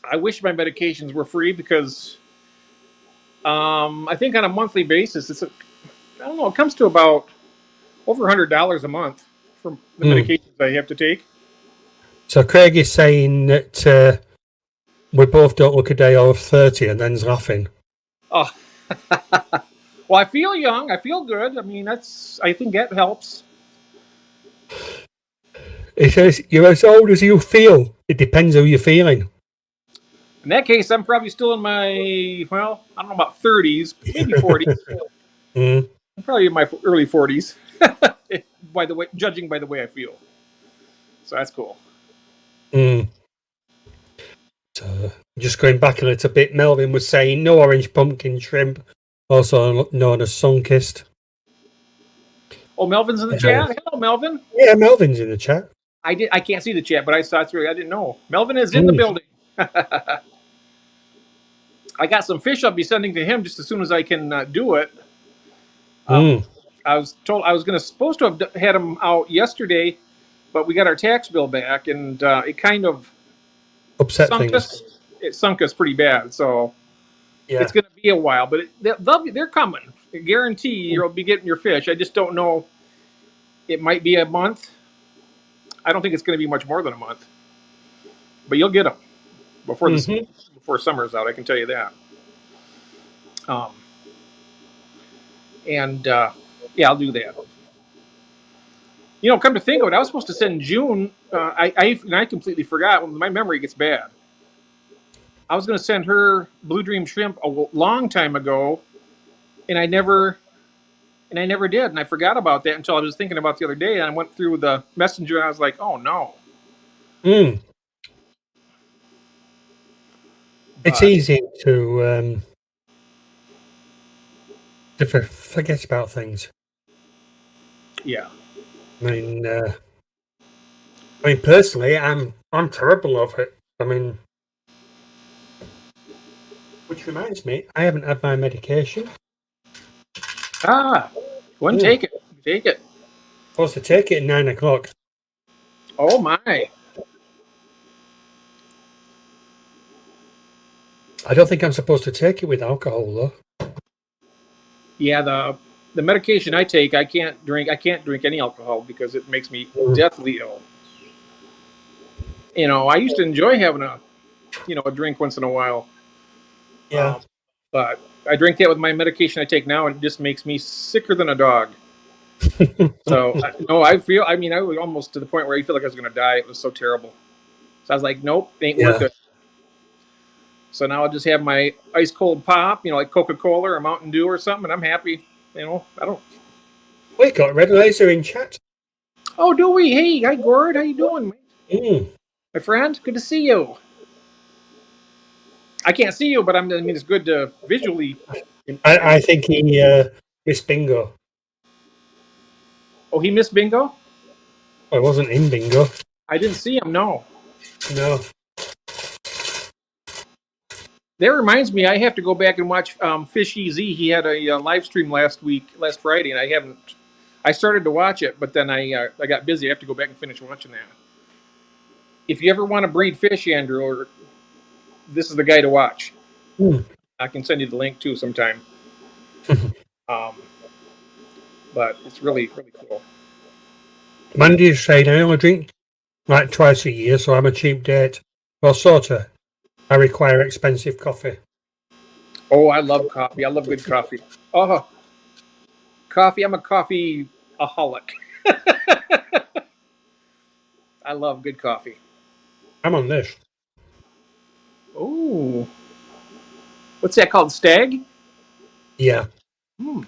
S1: I wish my medications were free because I think on a monthly basis, I don't know, it comes to about over $100 a month for the
S2: Mm.
S1: medications I have to take.
S2: So Craig is saying that we both don't look a day over 30, and then's laughing.
S1: Oh, well, I feel young. I feel good. I mean, I think that helps.
S2: He says, you're as old as you feel. It depends who you're feeling.
S1: In that case, I'm probably still in my, well, I don't know about 30s, maybe 40s.
S2: Mm.
S1: I'm probably in my early 40s. By the way, judging by the way I feel. So that's cool.
S2: Mm. So, just going back a little bit, Melvin was saying no orange pumpkin shrimp, also known as sun-kissed.
S1: Oh, Melvin's in the chat. Hello, Melvin.
S2: Yeah, Melvin's in the chat.
S1: I can't see the chat, but I saw it. I didn't know. Melvin is in the
S2: Mm.
S1: building. I got some fish I'll be sending to him just as soon as I can do it.
S2: Mm.
S1: I was told I was supposed to have had them out yesterday, but we got our tax bill back, and it kind of
S2: Upset
S1: sunk
S2: things.
S1: us. It sunk us pretty bad. So
S2: Yeah.
S1: it's going to be a while, but they're coming. I guarantee you'll be getting your fish. I just don't know. It might be a month. I don't think it's going to be much more than a month, but you'll get them before this
S2: Mm-hmm.
S1: before summer's out. I can tell you that. Um, and yeah, I'll do that. You know, come to think of it, I was supposed to send June. I completely forgot. When my memory gets bad. I was going to send her Blue Dream shrimp a long time ago, and I never did, and I forgot about that until I was thinking about it the other day, and I went through the messenger, and I was like, oh no.
S2: Mm. It's
S1: But
S2: easy to forget about things.
S1: yeah,
S2: I mean, personally, I'm terrible of it. I mean, which reminds me, I haven't had my medication.
S1: go and take it, take it.
S2: Supposed to take it at 9 o'clock.
S1: Oh my,
S2: I don't think I'm supposed to take it with alcohol though.
S1: yeah. The medication I take, I can't drink. I can't drink any alcohol because it makes me
S2: Mm.
S1: deathly ill. You know, I used to enjoy having a drink once in a while.
S2: Yeah.
S1: But I drink that with my medication I take now, and it just makes me sicker than a dog. So no, I mean, I was almost to the point where I feel like I was going to die. It was so terrible. So I was like, nope, ain't worth
S2: Yeah.
S1: it. So now I'll just have my ice cold pop, like Coca-Cola or Mountain Dew or something, and I'm happy. I don't.
S2: We got Red Laser in chat.
S1: Oh, do we? Hey, hi Gord, how you doing,
S2: Mm.
S1: my friend? Good to see you. I can't see you, but I mean, it's good to visually.
S2: I think he missed bingo.
S1: Oh, he missed bingo.
S2: Well, it wasn't in bingo.
S1: I didn't see him. No.
S2: No.
S1: That reminds me, I have to go back and watch Fishy Z. He had a live stream last Friday, and I started to watch it, but then I got busy. I have to go back and finish watching that. If you ever want to breed fish, Andrew, or this is the guy to watch.
S2: Mm.
S1: I can send you the link too sometime. Um, but it's really cool.
S2: Mandy is saying I only drink like twice a year, so I'm a cheap date. Well, sort of. I require expensive coffee.
S1: Oh, I love coffee. I love good coffee. Oh, coffee. I'm a coffee aholic. I love good coffee.
S2: I'm on this.
S1: Oh, what's that called? Stag?
S2: Yeah.
S1: Hmm.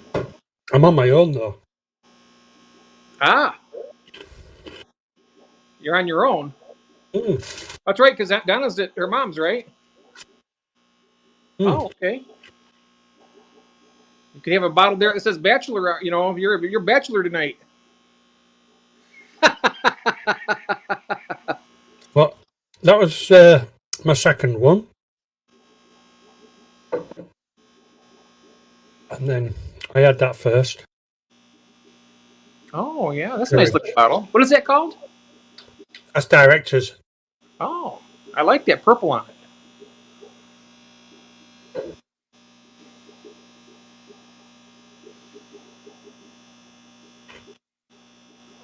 S2: I'm on my own though.
S1: Ah, you're on your own.
S2: Mm.
S1: That's right, because Donna's at her mom's, right?
S2: Mm.
S1: Oh, okay. You could have a bottle there that says "Bachelor." You know, you're bachelor tonight.
S2: Well, that was my second one. And then I had that first.
S1: Oh yeah, that's a nice looking bottle. What is that called?
S2: As directors.
S1: Oh, I like that purple on it.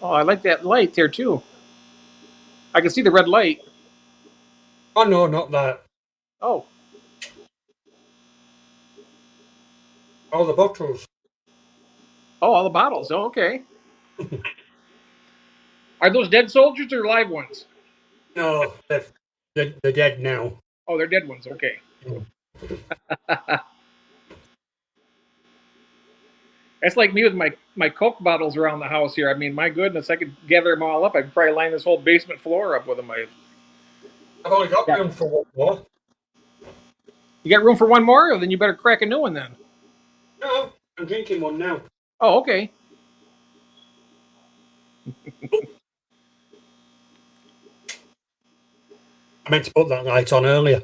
S1: Oh, I like that light there too. I can see the red light.
S2: Oh no, not that.
S1: Oh,
S2: All the bottles.
S1: oh, all the bottles. Oh, okay. Are those dead soldiers or live ones?
S2: No, they're dead now.
S1: Oh, they're dead ones. Okay.
S2: Mm.
S1: That's like me with my Coke bottles around the house here. I mean, my goodness, I could gather them all up. I could probably line this whole basement floor up with them.
S2: I've only got
S1: Yeah.
S2: room for one more.
S1: You got room for one more? Or then you better crack a new one then.
S2: No, I'm drinking one now.
S1: Oh, okay.
S2: I meant to put that light on earlier.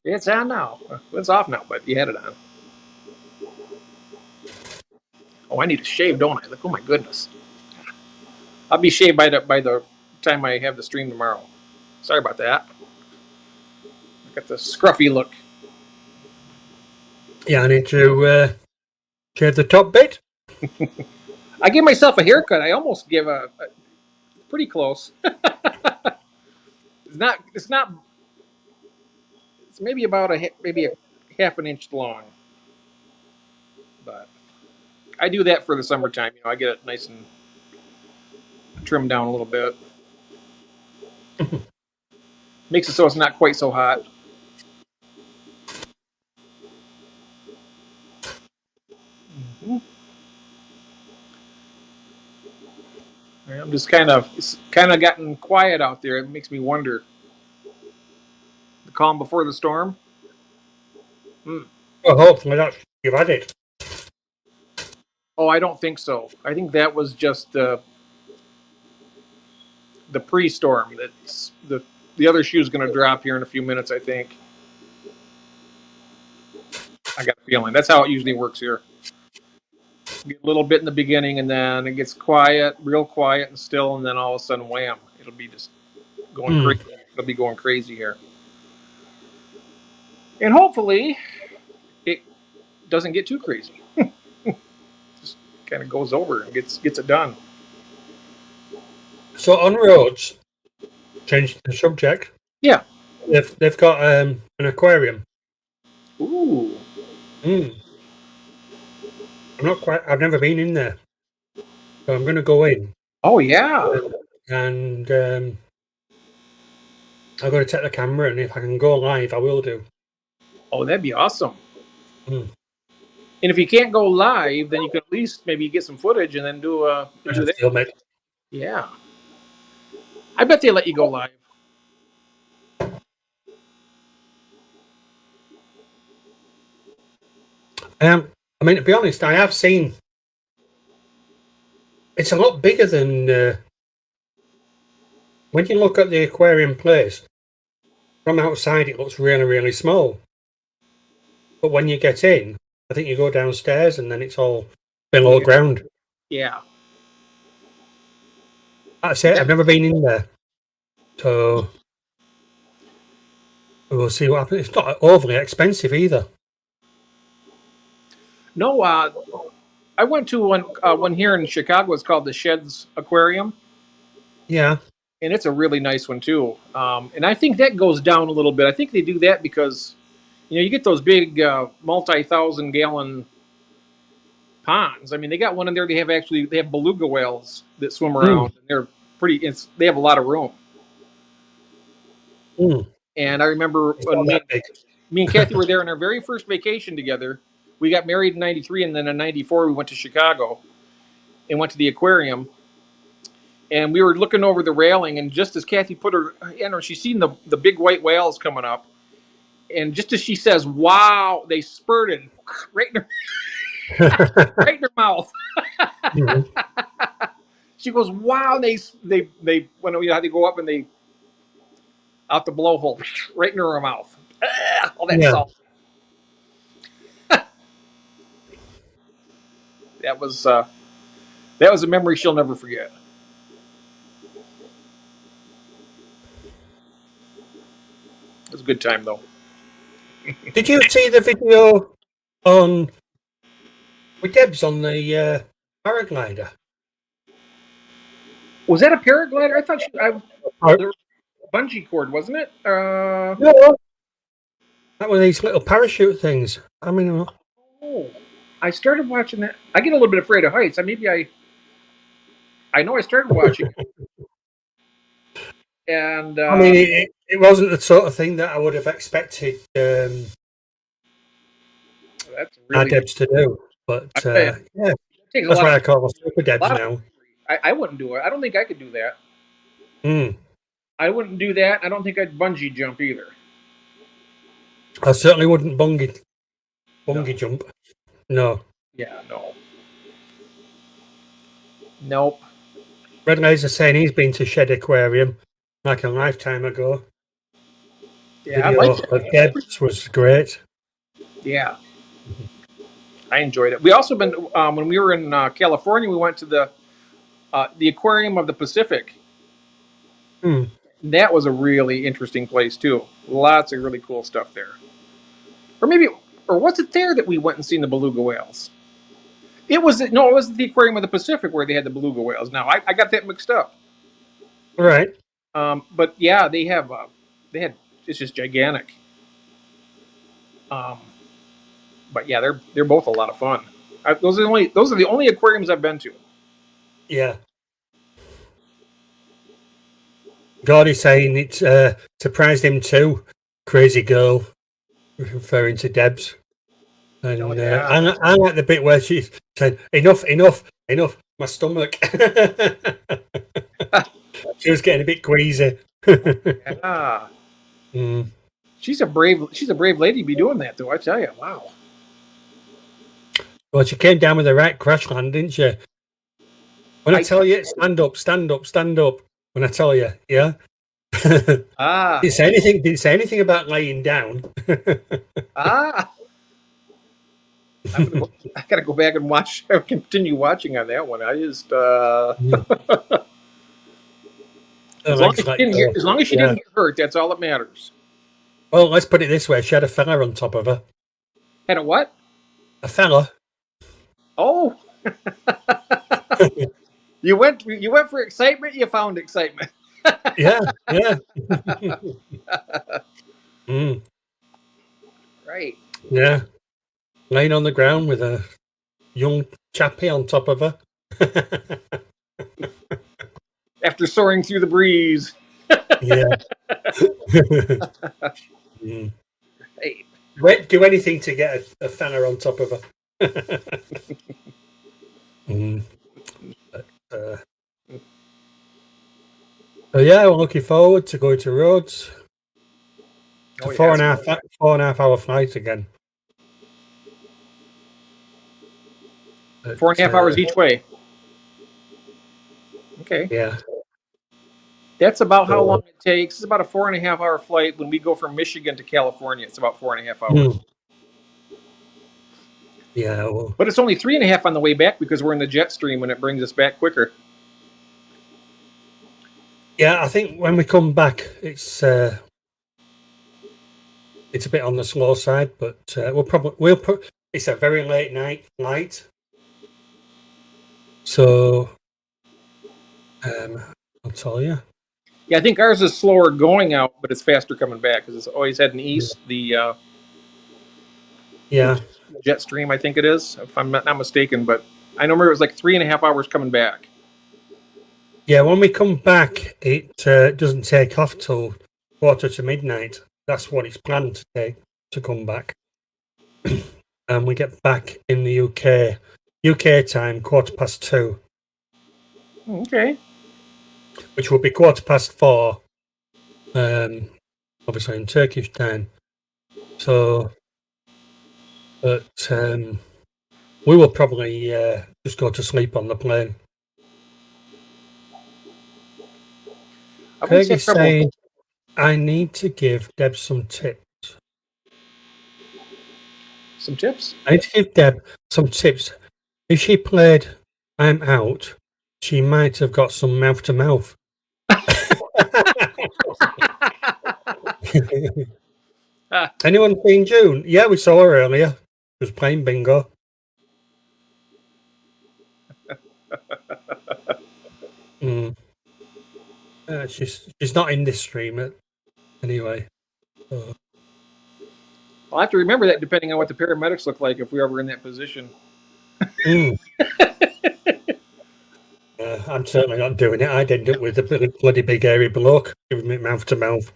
S1: It's on now. It's off now, but you had it on. Oh, I need to shave, don't I? Like, oh my goodness. I'll be shaved by the time I have the stream tomorrow. Sorry about that. Got the scruffy look.
S2: Yeah, I need to shave the top bit.
S1: I give myself a haircut. I almost give a pretty close. It's not. It's not. It's maybe about maybe a half an inch long. But I do that for the summertime. You know, I get it nice and trimmed down a little bit. Makes it so it's not quite so hot. Mm-hmm. I'm just it's kind of gotten quiet out there. It makes me wonder. The calm before the storm. Hmm.
S2: Well, hopefully that's you've had it.
S1: Oh, I don't think so. I think that was just the pre-storm. That's the other shoe's going to drop here in a few minutes. I think. I got a feeling that's how it usually works here. Get a little bit in the beginning, and then it gets quiet, real quiet and still, and then all of a sudden, wham! It'll be just going crazy. It'll be going crazy here, and hopefully, it doesn't get too crazy. Just kind of goes over and gets it done.
S2: So on roads, change the subject.
S1: Yeah.
S2: They've got an aquarium.
S1: Ooh.
S2: I'm not quite. I've never been in there, so I'm going to go in.
S1: Oh yeah.
S2: And I've got to take the camera, and if I can go live, I will do.
S1: Oh, that'd be awesome. And if you can't go live, then you can at least maybe get some footage and then do that.
S2: Film it.
S1: Yeah. I bet they let you go live.
S2: I mean, to be honest, I have seen. It's a lot bigger than when you look at the aquarium place. From outside, it looks really, really small. But when you get in, I think you go downstairs and then it's all below
S1: Yeah.
S2: ground.
S1: Yeah.
S2: That's it.
S1: Yeah.
S2: I've never been in there, so we'll see what happens. It's not overly expensive either.
S1: No, I went to one here in Chicago. It's called the Sheds Aquarium,
S2: Yeah.
S1: and it's a really nice one too. And I think that goes down a little bit. I think they do that because you get those big multi-thousand-gallon ponds. I mean, they got one in there. They have beluga whales that swim
S2: Mm,
S1: around. And they're pretty. They have a lot of room.
S2: mm.
S1: And I remember
S2: It's
S1: when
S2: not that big.
S1: me and Kathy were there on our very first vacation together. We got married in '93, and then in '94 we went to Chicago and went to the aquarium. And we were looking over the railing, and just as Kathy put her hand on, she seen the big white whales coming up. And just as she says, "Wow!" they spurted right in her, right in her mouth.
S2: Mhm.
S1: She goes, "Wow!" They when how they go up and they out the blowhole right into her mouth. All that
S2: Yeah.
S1: salt. That was a memory she'll never forget. It was a good time though.
S2: Did you see the video on with Debs on the paraglider?
S1: Was that a paraglider? I thought
S2: Oh,
S1: there was a bungee cord, wasn't it?
S2: no, that were these little parachute things. I mean,
S1: Oh, I started watching that. I get a little bit afraid of heights. I know I started watching it, and
S2: I mean, it wasn't the sort of thing that I would have expected
S1: that's
S2: our
S1: really.
S2: Debs to do. But
S1: I tell you,
S2: yeah,
S1: it takes
S2: that's why I call them Super
S1: a
S2: Debs
S1: lot of.
S2: now.
S1: I wouldn't do it. I don't think I could do that.
S2: Mm.
S1: I wouldn't do that. I don't think I'd bungee jump either.
S2: I certainly wouldn't bungee
S1: No.
S2: jump. No.
S1: Yeah, no. Nope.
S2: Red Laser saying he's been to Shed Aquarium like a lifetime ago.
S1: Yeah, I
S2: Video
S1: liked it.
S2: of Debs was great.
S1: Yeah, I enjoyed it. We also been when we were in California. We went to the Aquarium of the Pacific.
S2: Hmm.
S1: That was a really interesting place too. Lots of really cool stuff there. Or was it there that we went and seen the beluga whales? It wasn't the Aquarium of the Pacific where they had the beluga whales. Now I got that mixed up.
S2: Right.
S1: But yeah, they had it's just gigantic. Um, but yeah, they're both a lot of fun. Those are the only aquariums I've been to.
S2: Yeah. Gordy's saying it surprised him too. Crazy girl, referring to Debs.
S1: Oh
S2: And
S1: yeah,
S2: I like the bit where she said, enough, enough, enough, my stomach. She was getting a bit queasy.
S1: yeah.
S2: Mm.
S1: She's a brave lady to be doing that though. I tell you, wow.
S2: Well, she came down with the right crash land, didn't she? When I tell you, stand up, stand up, stand up. When I tell you, yeah.
S1: Ah,
S2: Didn't say anything about laying down.
S1: ah. I gotta go back and watch. Continue watching on that one. I just
S2: Her legs let go.
S1: as long as she
S2: Yeah.
S1: didn't get hurt, that's all that matters.
S2: Well, let's put it this way: she had a fella on top of her.
S1: Had a what?
S2: A fella.
S1: Oh, you went for excitement. You found excitement.
S2: Yeah, yeah. Mm,
S1: Right.
S2: yeah. Laying on the ground with a young chappie on top of her.
S1: After soaring through the breeze.
S2: Yeah. Mm.
S1: Hey.
S2: Do anything to get a fella on top of her. Mm. But, so yeah, we're looking forward to going to Rhodes. It's
S1: Oh,
S2: a
S1: yeah.
S2: 4.5 hour flight again.
S1: 4.5 hours each way. Okay.
S2: Yeah.
S1: That's about how long it takes. It's about a 4.5 hour flight. When we go from Michigan to California, it's about 4.5 hours.
S2: Mm. Yeah, well,
S1: But it's only 3.5 on the way back because we're in the jet stream and it brings us back quicker.
S2: yeah. I think when we come back, it's a bit on the slow side, but we'll put. It's a very late night flight, so I'll tell you.
S1: Yeah, I think ours is slower going out, but it's faster coming back because it's always heading east. The
S2: Yeah,
S1: jet stream, I think it is, if I'm not mistaken. But I remember it was like 3.5 hours coming back.
S2: yeah. When we come back, it doesn't take off till 1:45. That's what it's planned to take to come back, and we get back in the UK time 2:15,
S1: Okay.
S2: which will be 4:15. Obviously in Turkish time. So, but we will probably just go to sleep on the plane.
S1: I've always
S2: Craig
S1: had
S2: is
S1: trouble.
S2: saying, I need to give Deb some tips.
S1: Some tips?
S2: I need to give Deb some tips. If she played I'm Out, she might have got some mouth to mouth. Anyone seen June? Yeah, we saw her earlier. She was playing bingo. Mm. She's not in this stream anyway. So.
S1: I'll have to remember that depending on what the paramedics look like if we're ever in that position.
S2: Mm. I'm certainly not doing it. I'd end up with a bloody big hairy bloke giving me mouth to mouth.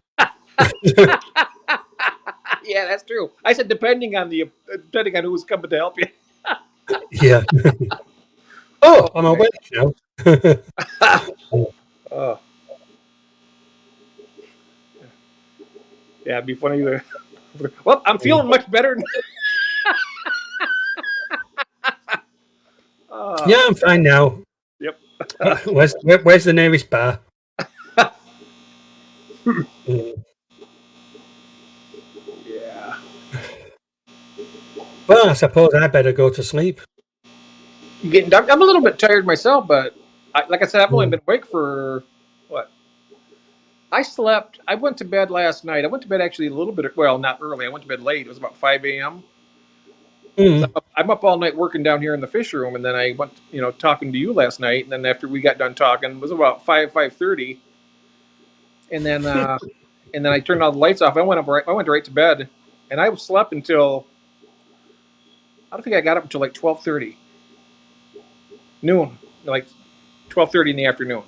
S1: Yeah, that's true. I said depending on who's coming to help you.
S2: Yeah. Oh, I'm awake now.
S1: Oh. Yeah, it'd be funny. Well, I'm feeling much better.
S2: Yeah, I'm fine now.
S1: Yep.
S2: Where's the nearest bar? Mm.
S1: Yeah.
S2: Well, I suppose I better go to sleep.
S1: I'm a little bit tired myself, but like I said, I've only
S2: Mm.
S1: been awake for what? I slept. I went to bed last night. I went to bed actually a little bit. Well, not early. I went to bed late. It was about 5 a.m.
S2: Mm.
S1: I'm up all night working down here in the fish room, and then I went, talking to you last night. And then after we got done talking, it was about 5:30, and then I turned all the lights off. I went right to bed, and I slept until I don't think I got up until like 12:30 noon, like 12:30 in the afternoon.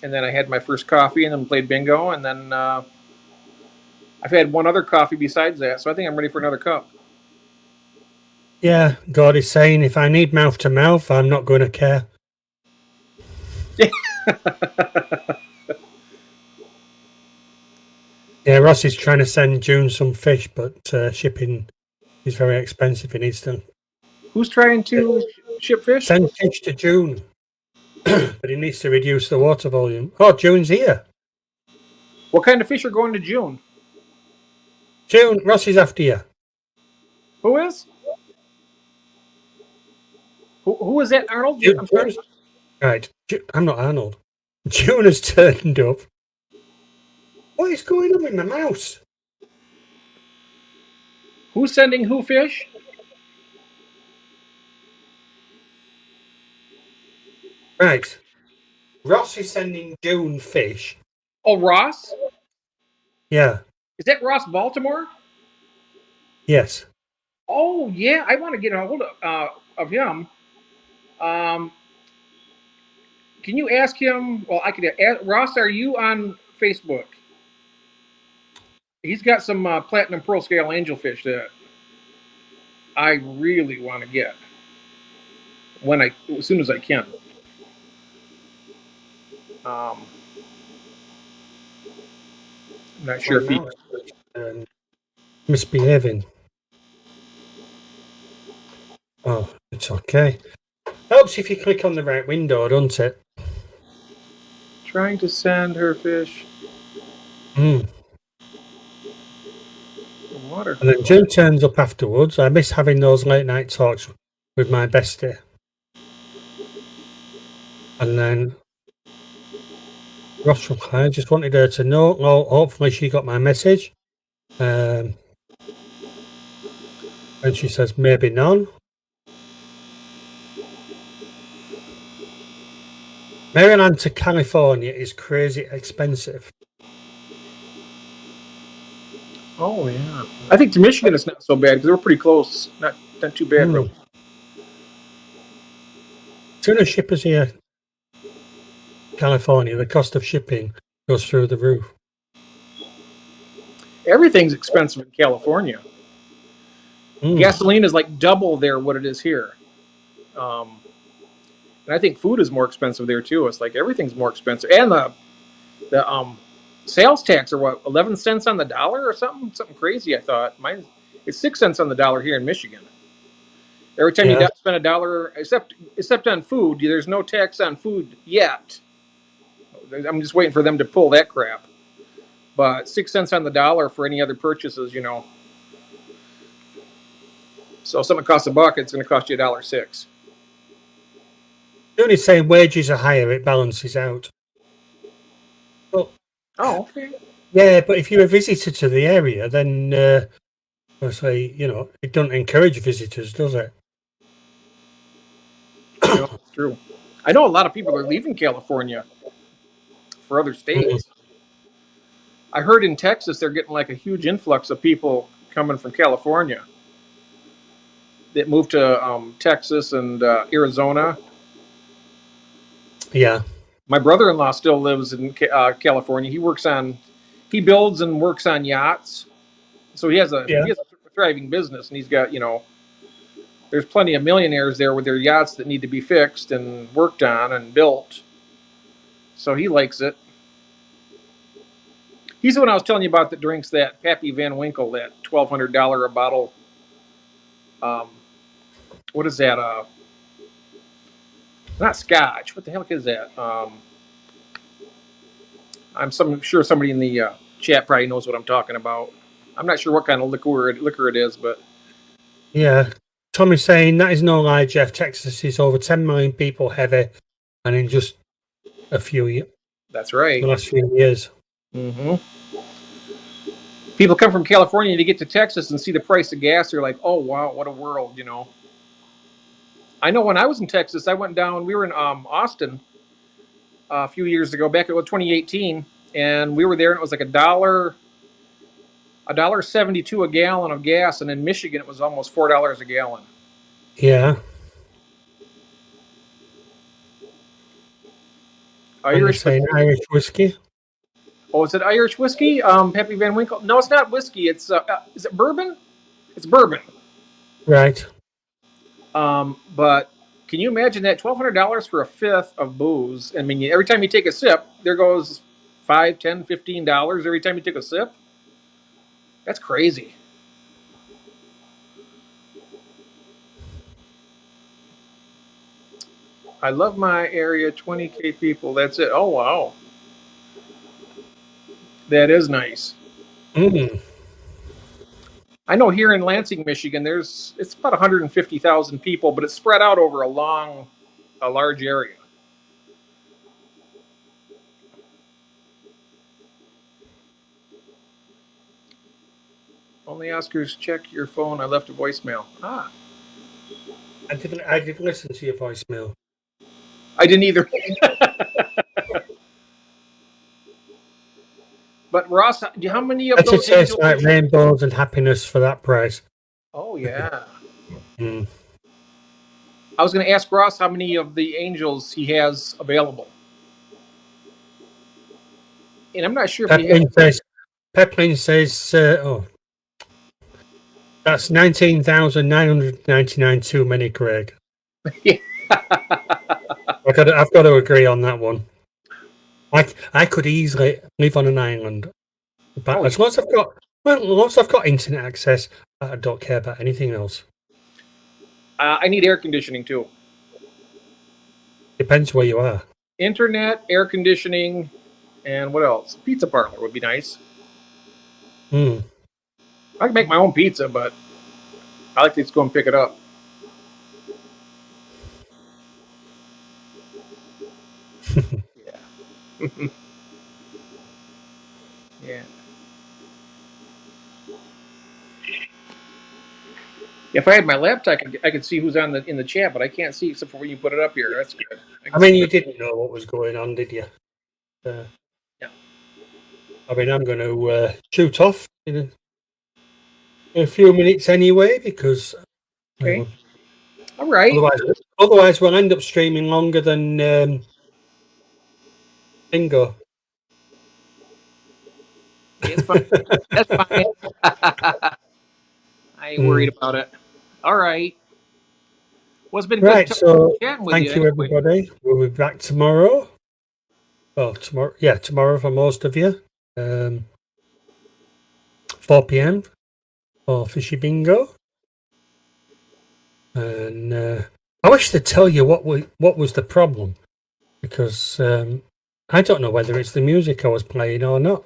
S1: And then I had my first coffee, and then played bingo, and then I've had one other coffee besides that, so I think I'm ready for another cup.
S2: Yeah, God is saying if I need mouth to mouth, I'm not going to care. Yeah, Ross is trying to send June some fish, but shipping is very expensive. He needs to.
S1: Who's trying to ship fish?
S2: Send fish to June, but he needs to reduce the water volume. Oh, June's here.
S1: What kind of fish are going to June?
S2: June, Ross is after you.
S1: Who is? Who is that, Arnold? I'm sorry.
S2: Right, I'm not Arnold. June has turned up. What is going on with my mouse?
S1: Who's sending who fish?
S2: Right, Ross is sending June fish.
S1: Oh, Ross?
S2: Yeah.
S1: Is that Ross Baltimore?
S2: Yes.
S1: Oh, yeah. I want to get a hold of him. Um, can you ask him? Well, I could ask Ross. Are you on Facebook? He's got some platinum pearl scale angelfish that I really want to get as soon as I can. I'm not sure if he.
S2: Misbehaving. Oh, it's okay. Helps if you click on the right window, doesn't it?
S1: Trying to send her fish.
S2: Mm.
S1: water.
S2: And then June turns up afterwards. I miss having those late night talks with my bestie. And then Ross from Claire just wanted her to know. Well, hopefully she got my message. And she says maybe none. Maryland to California is crazy expensive.
S1: Oh yeah. I think to Michigan it's not so bad because we're pretty close. Not too bad really.
S2: Tuna shippers here, California, the cost of shipping goes through the roof.
S1: Everything's expensive in California. Gasoline is like double there what it is here. And I think food is more expensive there too. It's like everything's more expensive. And the sales tax are what, 11 cents on the dollar or something? Something crazy, I thought. Mine it's 6 cents on the dollar here in Michigan. Every time you spend a dollar, except on food, there's no tax on food yet. I'm just waiting for them to pull that crap. But 6 cents on the dollar for any other purchases, So if something costs $1, it's going to cost you $1.06.
S2: The only say wages are higher, it balances out. But,
S1: okay.
S2: Yeah, but if you're a visitor to the area, then obviously, it doesn't encourage visitors, does it?
S1: No, it's true. I know a lot of people are leaving California for other states. I heard in Texas they're getting like a huge influx of people coming from California that moved to Texas and Arizona.
S2: Yeah.
S1: My brother-in-law still lives in California. He builds and works on yachts. So he has a thriving business, and he's got, there's plenty of millionaires there with their yachts that need to be fixed and worked on and built. So he likes it. He's the one I was telling you about that drinks that Pappy Van Winkle, that $1,200 a bottle. What is that? Not Scotch. What the heck is that? I'm sure somebody in the chat probably knows what I'm talking about. I'm not sure what kind of liquor it is, but
S2: yeah. Tommy's saying that is no lie, Jeff. Texas is over 10 million people heavy, and in just a few years.
S1: That's right.
S2: The last few years.
S1: Mm-hmm. People come from California to get to Texas and see the price of gas. They're like, "Oh wow, what a world!" I know when I was in Texas, I went down. We were in Austin a few years ago, back in 2018, and we were there, and it was like $1.72 a gallon of gas, and in Michigan it was almost $4 a gallon.
S2: Yeah.
S1: Irish
S2: whiskey.
S1: Oh, is it Irish whiskey? Pappy Van Winkle? No, it's not whiskey. It's is it bourbon? It's bourbon.
S2: Right.
S1: But can you imagine that $1,200 for a fifth of booze? I mean, every time you take a sip, there goes $5, $10, $15 every time you take a sip. That's crazy. I love my area, 20K people. That's it. Oh, wow. That is nice. I know here in Lansing, Michigan, it's about 150,000 people, but it's spread out over a large area. Only Oscars, check your phone. I left a voicemail.
S2: I didn't listen to your voicemail.
S1: I didn't either. But Ross, how many of those?
S2: It tastes like rainbows and happiness for that price.
S1: Oh yeah. I was going to ask Ross how many of the angels he has available, and I'm not sure if he has.
S2: Peplin says, that's 19,999 too many, Craig.
S1: Yeah.
S2: I've got to agree on that one. I could easily live on an island, but as long as I've got internet access, I don't care about anything else.
S1: I need air conditioning too.
S2: Depends where you are.
S1: Internet, air conditioning, and what else? Pizza parlor would be nice. I I can make my own pizza, but I like to just go and pick it up. Yeah. Yeah. If I had my laptop, I could see who's on in the chat, but I can't see except for when you put it up here. That's good.
S2: I mean, you didn't know what was going on, did you? Yeah. I mean, I'm going to shoot off in a few minutes anyway, because
S1: okay. All right.
S2: Otherwise, we'll end up streaming longer than Bingo.
S1: It's fine. That's fine. I ain't worried about it. All right. Well, it's been
S2: Right,
S1: good
S2: so
S1: chatting with
S2: thank
S1: you.
S2: you, everybody. We'll be back tomorrow. Well, tomorrow for most of you. 4 p.m. for Fishy Bingo. And I wish to tell you what was the problem, because I don't know whether it's the music I was playing or not.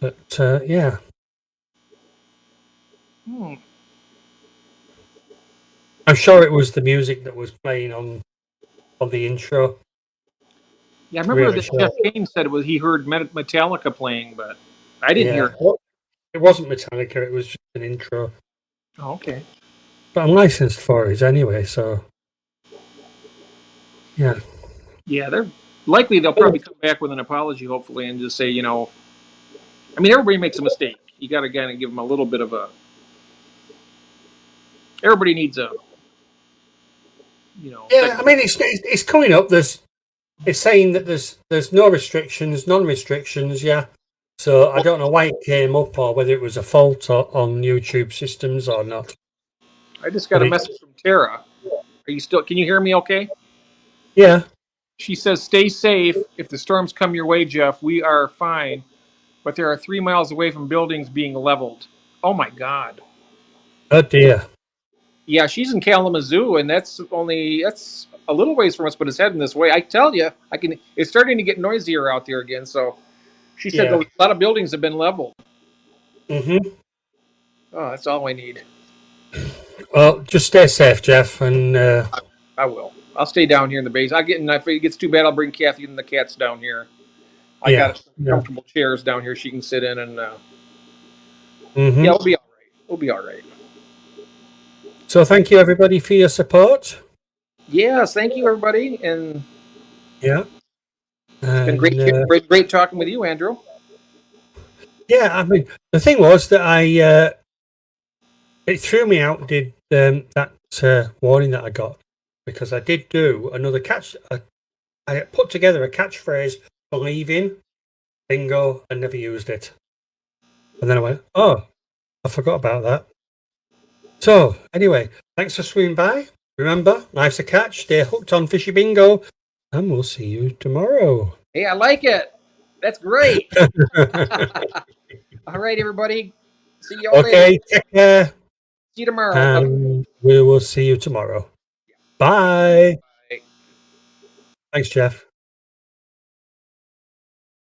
S2: But yeah. I'm sure it was the music that was playing on the intro.
S1: Yeah, I remember that Jeff Kane said he heard Metallica playing, but I didn't hear it.
S2: Well, it wasn't Metallica, it was just an intro.
S1: Oh, okay.
S2: But I'm licensed for it anyway, so yeah.
S1: Yeah, they're likely they'll probably come back with an apology, hopefully, and just say, I mean, everybody makes a mistake. You got to kind of give them a little bit of a. Everybody needs a.
S2: Yeah, I mean, it's coming up. It's saying that there's no restrictions, non-restrictions. Yeah. So I don't know why it came up, or whether it was a fault on YouTube systems or not.
S1: I just got a message from Tara. Are you still? Can you hear me? Okay.
S2: Yeah.
S1: She says, "Stay safe. If the storms come your way, Jeff, we are fine, but there are 3 miles away from buildings being leveled." Oh my God.
S2: Oh dear.
S1: Yeah, she's in Kalamazoo, and that's a little ways from us, but it's heading this way. I tell you, It's starting to get noisier out there again. So, she said a lot of buildings have been leveled.
S2: Mm-hmm.
S1: Oh, that's all I need.
S2: Well, just stay safe, Jeff, and
S1: I will. I'll stay down here in the base. If it gets too bad, I'll bring Kathy and the cats down here. I got some comfortable chairs down here she can sit in, and
S2: mm-hmm.
S1: Yeah, we'll be all right. We'll be all right.
S2: So thank you, everybody, for your support.
S1: Yes, thank you, everybody, and
S2: yeah,
S1: it's been great talking with you, Andrew.
S2: Yeah, I mean, the thing was that it threw me out. Did that warning that I got, because I did do another catch. I put together a catchphrase, believe in bingo, and never used it. And then I went, oh, I forgot about that. So anyway, thanks for swinging by. Remember, life's a catch. Stay hooked on Fishy Bingo, and we'll see you tomorrow.
S1: Hey, I like it. That's great. All right, everybody. See you all later.
S2: Okay, take care.
S1: See you tomorrow.
S2: And we will see you tomorrow. Bye.
S1: Bye.
S2: Thanks, Jeff.